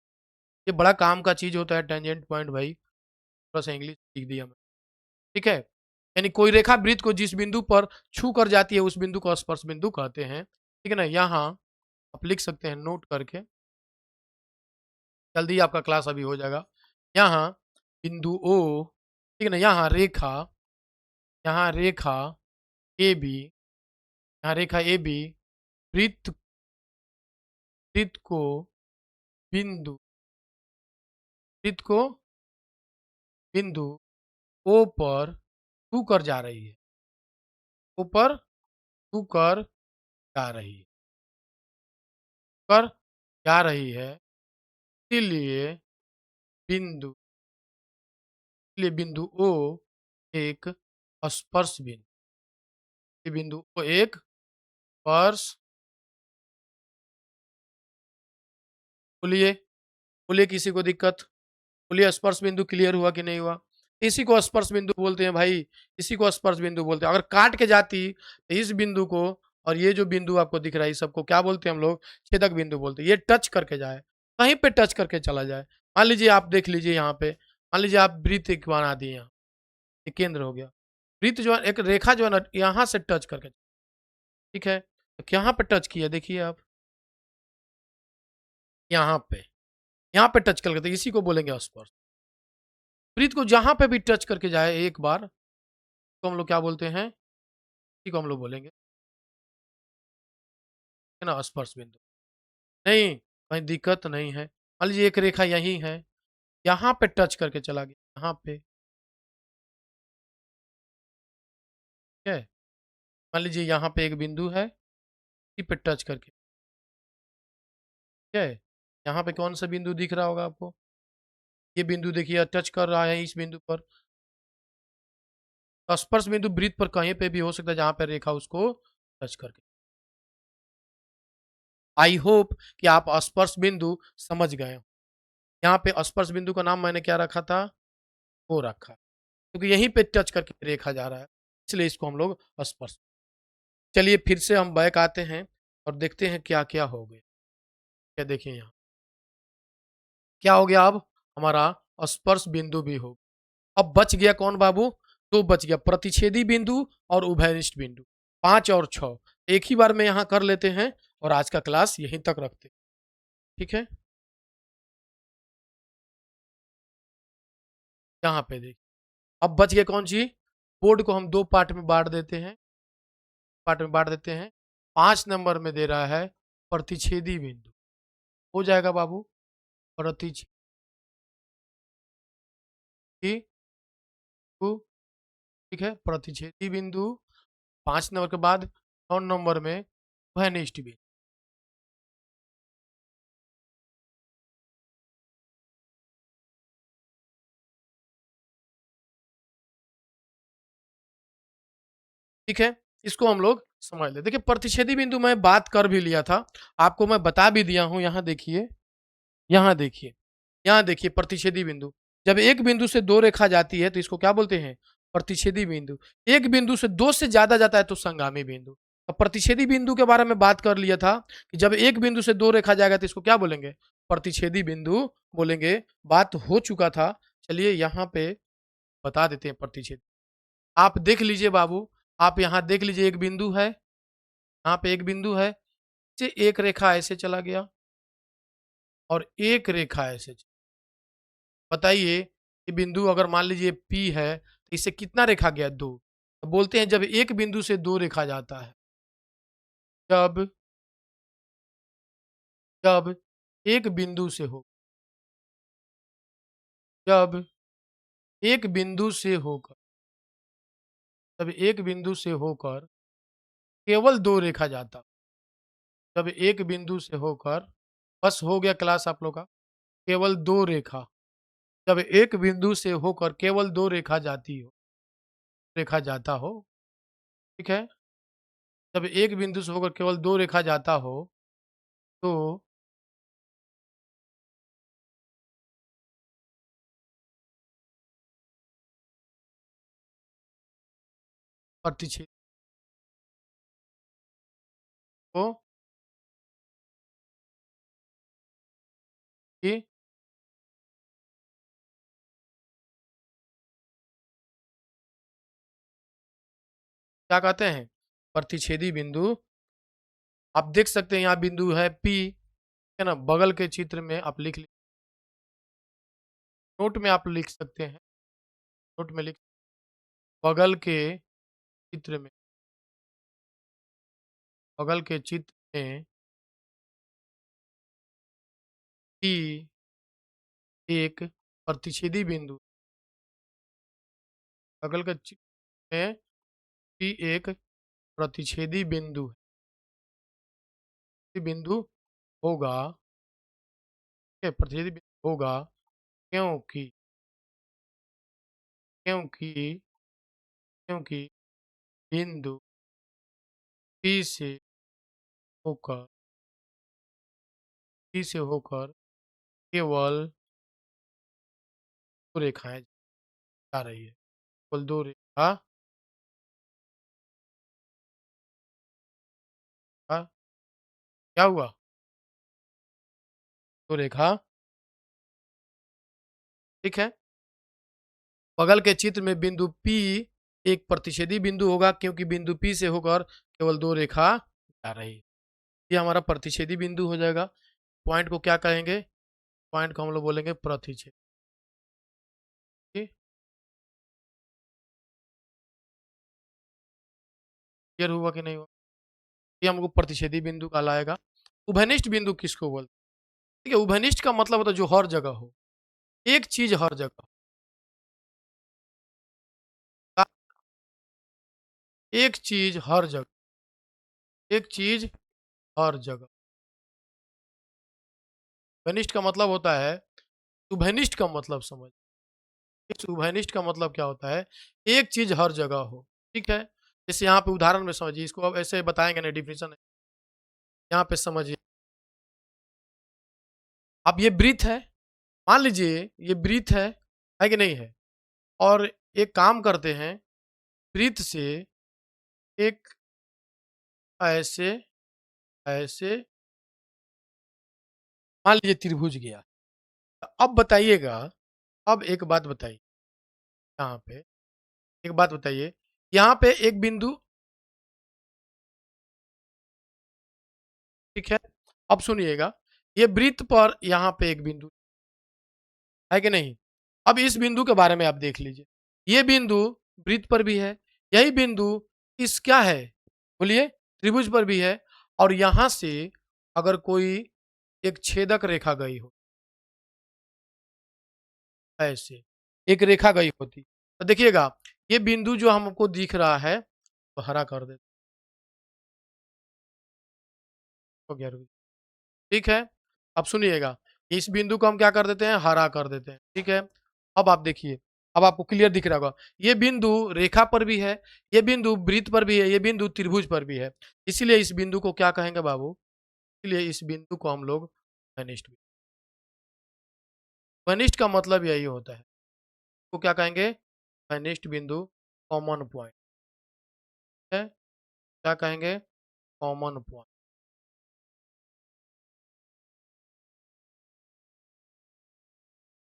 [SPEAKER 1] ये बड़ा काम का चीज़ होता है टेंजेंट पॉइंट भाई। थोड़ा-सा इंग्लिश सीख दिया मैं। ठीक है? यानी कोई रेखा वृत्त को जिस बिंदु पर छू कर जाती है, उस बिंदु को स्पर्श बिंदु कहते हैं। ठीक है ना? यहाँ आप लिख सकते हैं नोट करके। जल्दी आपका क्लास अभी हो जाएगा। यहाँ बिंदु ओ, ठीक है ना, यहाँ रेखा ए बी, यहाँ रेखा ए बी वृत्त वृत्त को बिंदु वृत्त को बिंदु ओ पर छू कर जा रही है, ऊपर छू कर जा रही है, कर जा रही है। इसीलिए बिंदु इसलिए बिंदु ओ एक स्पर्श बिंदु, ये बिंदु ओ एक स्पर्श, बोलिए बोलिए किसी को दिक्कत? बोलिए स्पर्श बिंदु क्लियर हुआ कि नहीं हुआ? इसी को स्पर्श बिंदु बोलते हैं भाई, इसी को स्पर्श बिंदु बोलते हैं। अगर काट के जाती तो इस बिंदु को और ये जो बिंदु आपको दिख रहा है, इस सबको क्या बोलते हैं हम लोग? छेदक बिंदु बोलते हैं। ये टच करके जाए, कहीं पे टच करके चला जाए। मान लीजिए आप देख लीजिए यहाँ पे, मान लीजिए आप वृत्त एक बना दिए, यहाँ ये केंद्र हो गया। वृत्त जो है एक रेखा जो है ना यहाँ से टच करके, ठीक है, तो यहाँ पे टच किया, देखिए आप यहाँ पे, यहाँ पे टच करके, तो इसी को बोलेंगे स्पर्श। वृत्त को जहां पे भी टच करके जाए एक बार, तो हम लोग क्या बोलते हैं? इसी को हम लोग बोलेंगे, है ना, स्पर्श बिंदु। नहीं, कहीं दिक्कत नहीं है। मान लीजिए एक रेखा यही है, यहाँ पे टच करके चला गया, यहाँ पे, ठीक है। मान लीजिए यहाँ पे एक बिंदु है, इसी पे टच करके, ठीक है। यहाँ पे कौन सा बिंदु दिख रहा होगा आपको? ये बिंदु देखिए टच कर रहा है इस बिंदु पर। तो स्पर्श बिंदु वृत्त पर कहीं पे भी हो सकता है जहां पे रेखा उसको टच करके। आई होप कि आप स्पर्श बिंदु समझ गए हो। यहाँ पे स्पर्श बिंदु का नाम मैंने क्या रखा था? वो रखा, क्योंकि यहीं पे टच करके रेखा जा रहा है, इसलिए इसको हम लोग स्पर्श। चलिए फिर से हम बैक आते हैं और देखते हैं क्या क्या हो गया। क्या देखिए यहाँ क्या हो गया? अब हमारा स्पर्श बिंदु भी हो। अब बच गया कौन बाबू? दो बच गया, प्रतिच्छेदी बिंदु और उभयनिष्ठ बिंदु। 5 और 6 एक ही बार में यहाँ कर लेते हैं और आज का क्लास यहीं तक रखते हैं, ठीक है। यहाँ पे देखिए अब बच गया कौन सी? बोर्ड को हम दो पार्ट में बांट देते हैं, 5 नंबर में दे रहा है प्रतिच्छेदी बिंदु। हो जाएगा बाबू, प्रतिच्छेदी बिंदु, ठीक है, प्रतिच्छेदी बिंदु। 5 नंबर के बाद 9 नंबर में उभयनिष्ठ बिंदु। ठीक है, इसको हम लोग समझ ले। देखिए प्रतिच्छेदी बिंदु मैं बात कर भी लिया था, आपको मैं बता भी दिया हूं। यहाँ देखिए, यहाँ देखिए, यहाँ देखिए प्रतिच्छेदी बिंदु। जब एक बिंदु से दो रेखा जाती है तो इसको क्या बोलते हैं? प्रतिच्छेदी बिंदु। एक बिंदु से दो से ज्यादा जाता है तो संगामी बिंदु। अब प्रतिच्छेदी बिंदु के बारे में बात कर लिया था कि जब एक बिंदु से दो रेखा जाएगा तो इसको क्या बोलेंगे? प्रतिच्छेदी बिंदु बोलेंगे। बात हो चुका था। चलिए यहाँ पे बता देते हैं प्रतिच्छेद। आप देख लीजिए बाबू, आप यहाँ देख लीजिए एक बिंदु है, यहाँ पे एक बिंदु है, से एक रेखा ऐसे चला गया और एक रेखा ऐसे बताइए ये बिंदु अगर मान लीजिए P है तो इससे कितना रेखा गया? दो। तो बोलते हैं जब एक बिंदु से दो रेखा जाता है, जब जब एक बिंदु से हो, जब एक बिंदु से होकर, जब एक बिंदु से होकर केवल दो रेखा जाता, जब एक बिंदु से होकर, बस हो गया क्लास आप लोग का, केवल दो रेखा, जब एक बिंदु से होकर केवल दो रेखा जाती हो, रेखा जाता हो, ठीक है, जब एक बिंदु से होकर केवल दो रेखा जाता हो तो प्रतिच्छेद को कि क्या कहते हैं? प्रतिच्छेदी बिंदु। आप देख सकते हैं यहाँ बिंदु है P, है ना, बगल के चित्र में आप लिख लीजिए, नोट में आप लिख सकते हैं, नोट में लिख बगल के चित्र में, बगल के चित्र में P एक प्रतिच्छेदी बिंदु, बगल के चित्र में P एक प्रतिच्छेदी बिंदु है। बिंदु होगा, ठीक है, प्रतिच्छेदी बिंदु होगा क्योंकि क्योंकि क्योंकि बिंदु P से होकर P से होकर केवल दो रेखाएं जा रही है, केवल दो रेखा क्या हुआ, दो रेखा, ठीक है। बगल के चित्र में बिंदु P एक प्रतिच्छेदी बिंदु होगा क्योंकि बिंदु P से होकर केवल दो रेखा जा रही है। ये हमारा प्रतिच्छेदी बिंदु हो जाएगा। पॉइंट को क्या कहेंगे, पॉइंट को हम लोग बोलेंगे प्रतिच्छेद। क्लियर हुआ कि नहीं हुआ? ये हमको प्रतिच्छेदी बिंदु कहलाएगा। उभयनिष्ठ बिंदु किसको बोलते हैं? ठीक है, उभयनिष्ठ का मतलब होता है जो हर जगह हो, एक चीज हर जगह, एक चीज हर जगह, एक चीज हर जगह। उभयनिष्ठ का मतलब होता है, उभयनिष्ठ का मतलब समझ, इस उभयनिष्ठ का मतलब क्या होता है, एक चीज हर जगह हो, ठीक है। जैसे यहाँ पे उदाहरण में समझिए, इसको अब ऐसे बताएंगे ना, डिफिनेशन यहाँ पे समझिए। अब ये वृत्त है, मान लीजिए ये वृत्त है कि नहीं है, और एक काम करते हैं, वृत्त से एक ऐसे ऐसे मान लीजिए त्रिभुज गया। तो अब बताइएगा, अब एक बात बताइए, यहाँ पे एक बात बताइए, यहाँ पे एक बिंदु, ठीक है। अब सुनिएगा, ये वृत्त पर यहाँ पे एक बिंदु है कि नहीं। अब इस बिंदु के बारे में आप देख लीजिए, ये बिंदु वृत्त पर भी है, यही बिंदु इस क्या है, बोलिए, त्रिभुज पर भी है। और यहां से अगर कोई एक छेदक रेखा गई हो, ऐसे एक रेखा गई होती, तो देखिएगा ये बिंदु जो हमको दिख रहा है, तो हरा कर देते हो गया, ठीक है। अब सुनिएगा, इस बिंदु को हम क्या कर देते हैं, हरा कर देते हैं, ठीक है। अब आप देखिए, अब आपको क्लियर दिख रहा होगा, ये बिंदु रेखा पर भी है, ये बिंदु वृत्त पर भी है, ये बिंदु त्रिभुज पर भी है। इसीलिए इस बिंदु को क्या कहेंगे बाबू, इसलिए इस बिंदु को हम लोग घनिष्ठ, घनिष्ठ का मतलब यही होता है, तो क्या कहेंगे, घनिष्ठ बिंदु, कॉमन पॉइंट है, क्या कहेंगे, कॉमन पॉइंट।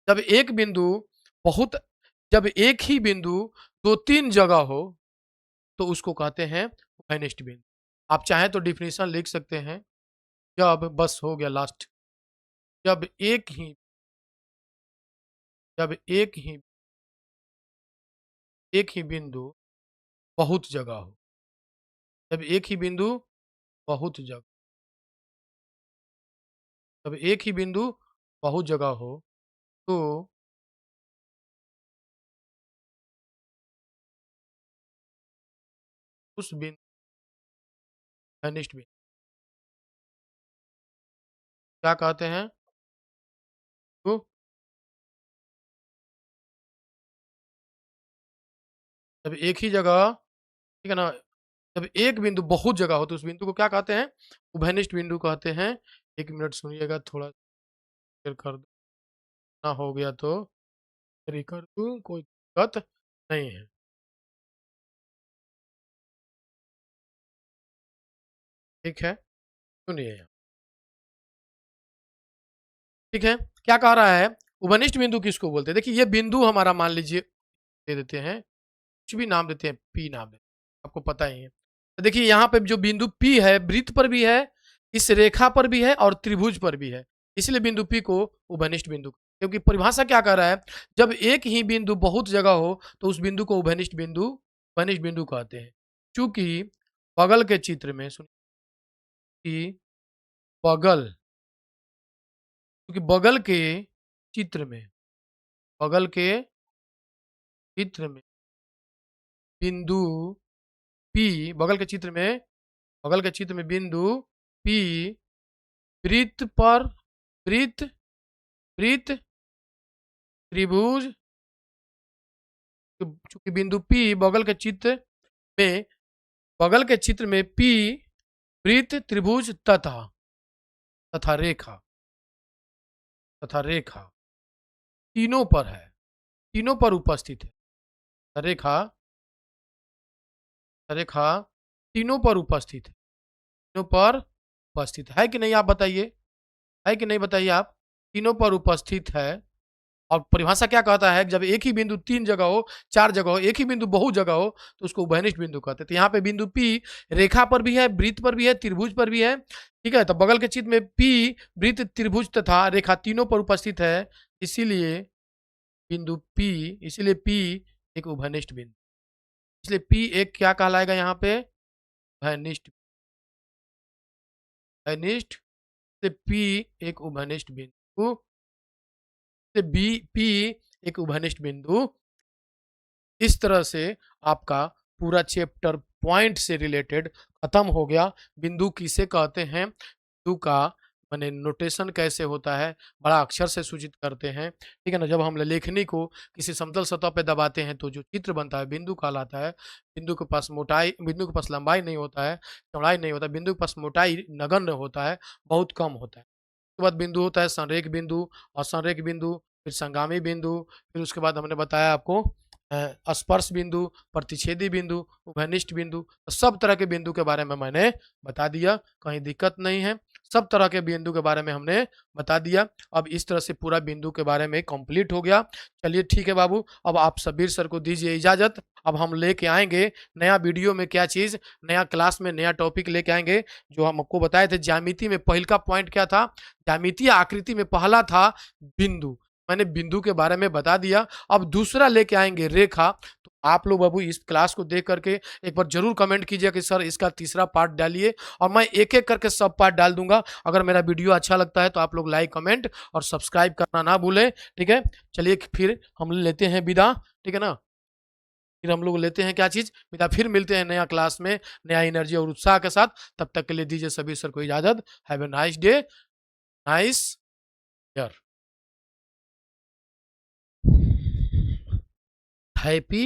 [SPEAKER 1] जब एक बिंदु बहुत, जब एक ही बिंदु दो तीन जगह हो, तो उसको कहते हैं घनिष्ठ बिंदु। आप चाहें तो डिफिनेशन लिख सकते हैं, जब, बस हो गया लास्ट, जब एक ही, जब एक ही बिंदु बहुत जगह हो, जब एक ही बिंदु बहुत जगह, जब एक ही बिंदु बहुत जगह हो, तो उस बिंदु घनिष्ठ बिंदु क्या कहते हैं, तो जब एक ही जगह, ठीक है ना, जब एक बिंदु बहुत जगह हो, तो उस बिंदु को क्या कहते हैं, उभयनिष्ठ बिंदु कहते हैं। एक मिनट सुनिएगा, थोड़ा देर कर दो, ना हो गया तो फिर कर दूं, कोई दिक्कत नहीं है, ठीक है। सुनिए, ठीक है, क्या कह रहा है, उभयनिष्ठ बिंदु किसको बोलते हैं। देखिए ये बिंदु हमारा, मान लीजिए दे देते हैं, कुछ भी नाम देते हैं, पी नाम देते हैं, आपको पता ही है। तो देखिए यहाँ पे जो बिंदु पी है, वृत्त पर भी है, इस रेखा पर भी है, और त्रिभुज पर भी है, इसलिए बिंदु पी को उभयनिष्ठ बिंदु क्योंकि परिभाषा क्या कह रहा है, जब एक ही बिंदु बहुत जगह हो तो उस बिंदु को उभयनिष्ठ बिंदु कहते हैं। चूंकि बगल के चित्र में सुनिए कि बगल क्योंकि चित्र में बगल के चित्र में बिंदु P बगल के चित्र में बिंदु P वृत्त पर वृत्त वृत्त त्रिभुज चूंकि बिंदु P बगल के चित्र में P वृत्त त्रिभुज तथा रेखा तीनों पर है, तीनों पर उपस्थित है। रेखा तीनों पर उपस्थित है, तीनों पर उपस्थित है कि नहीं, आप बताइए, है कि नहीं बताइए आप। तीनों पर उपस्थित है। और परिभाषा क्या कहता है, जब एक ही बिंदु 3 जगह हो, 4 जगह हो, एक ही बिंदु बहुत जगह हो तो उसको उभयनिष्ठ बिंदु कहते हैं। तो यहाँ पे बिंदु P रेखा पर भी है, वृत्त पर भी है, त्रिभुज पर भी है, ठीक है। तो बगल के चित्र में P वृत्त त्रिभुज तथा रेखा तीनों पर उपस्थित है, इसीलिए इसीलिए P एक उभयनिष्ठ बिंदु, इसलिए P एक क्या कहलाएगा यहाँ पे, उभयनिष्ठ उभयनिष्ठ से P एक उभयनिष्ठ बिंदु से P एक उभयनिष्ठ बिंदु। इस तरह से आपका पूरा चैप्टर पॉइंट से रिलेटेड खत्म हो गया। बिंदु किसे कहते हैं, बिंदु का माने नोटेशन कैसे होता है, बड़ा अक्षर से सूचित करते हैं, ठीक है ना। जब हम लेखनी को किसी समतल सतह पे दबाते हैं तो जो चित्र बनता है बिंदु कहलाता है। बिंदु के पास लंबाई नहीं होता है, चौड़ाई नहीं होता, बिंदु के पास मोटाई नगण्य होता है, बहुत कम होता है। उसके बाद बिंदु होता है संरेख बिंदु, और संरेख बिंदु फिर संगामी बिंदु, फिर उसके बाद हमने बताया आपको स्पर्श बिंदु, प्रतिच्छेदी बिंदु, उभयनिष्ठ बिंदु। तो सब तरह के बिंदु के बारे में मैंने बता दिया, कहीं दिक्कत नहीं है। सब तरह के बिंदु के बारे में हमने बता दिया। अब इस तरह से पूरा बिंदु के बारे में कंप्लीट हो गया। चलिए ठीक है बाबू, अब आप सबीर सर को दीजिए इजाज़त। अब हम लेके आएंगे नया वीडियो में क्या चीज़, नया क्लास में नया टॉपिक लेके आएंगे। जो हम आपको बताए थे ज्यामिति में पहल का पॉइंट क्या था, ज्यामितीय आकृति में पहला था बिंदु, मैंने बिंदु के बारे में बता दिया। अब दूसरा लेके आएंगे रेखा। तो आप लोग बाबू इस क्लास को देख करके एक बार जरूर कमेंट कीजिए कि सर इसका तीसरा पार्ट डालिए, और मैं एक एक करके सब पार्ट डाल दूंगा। अगर मेरा वीडियो अच्छा लगता है तो आप लोग लाइक कमेंट और सब्सक्राइब करना ना भूलें, ठीक है। चलिए फिर हम लेते हैं विदा, ठीक है ना। फिर हम लोग लेते हैं क्या चीज़ विदा, फिर मिलते हैं नया क्लास में नया एनर्जी और उत्साह के साथ। तब तक के लिए दीजिए सभी सर को इजाज़त। Have a nice day, nice year, happy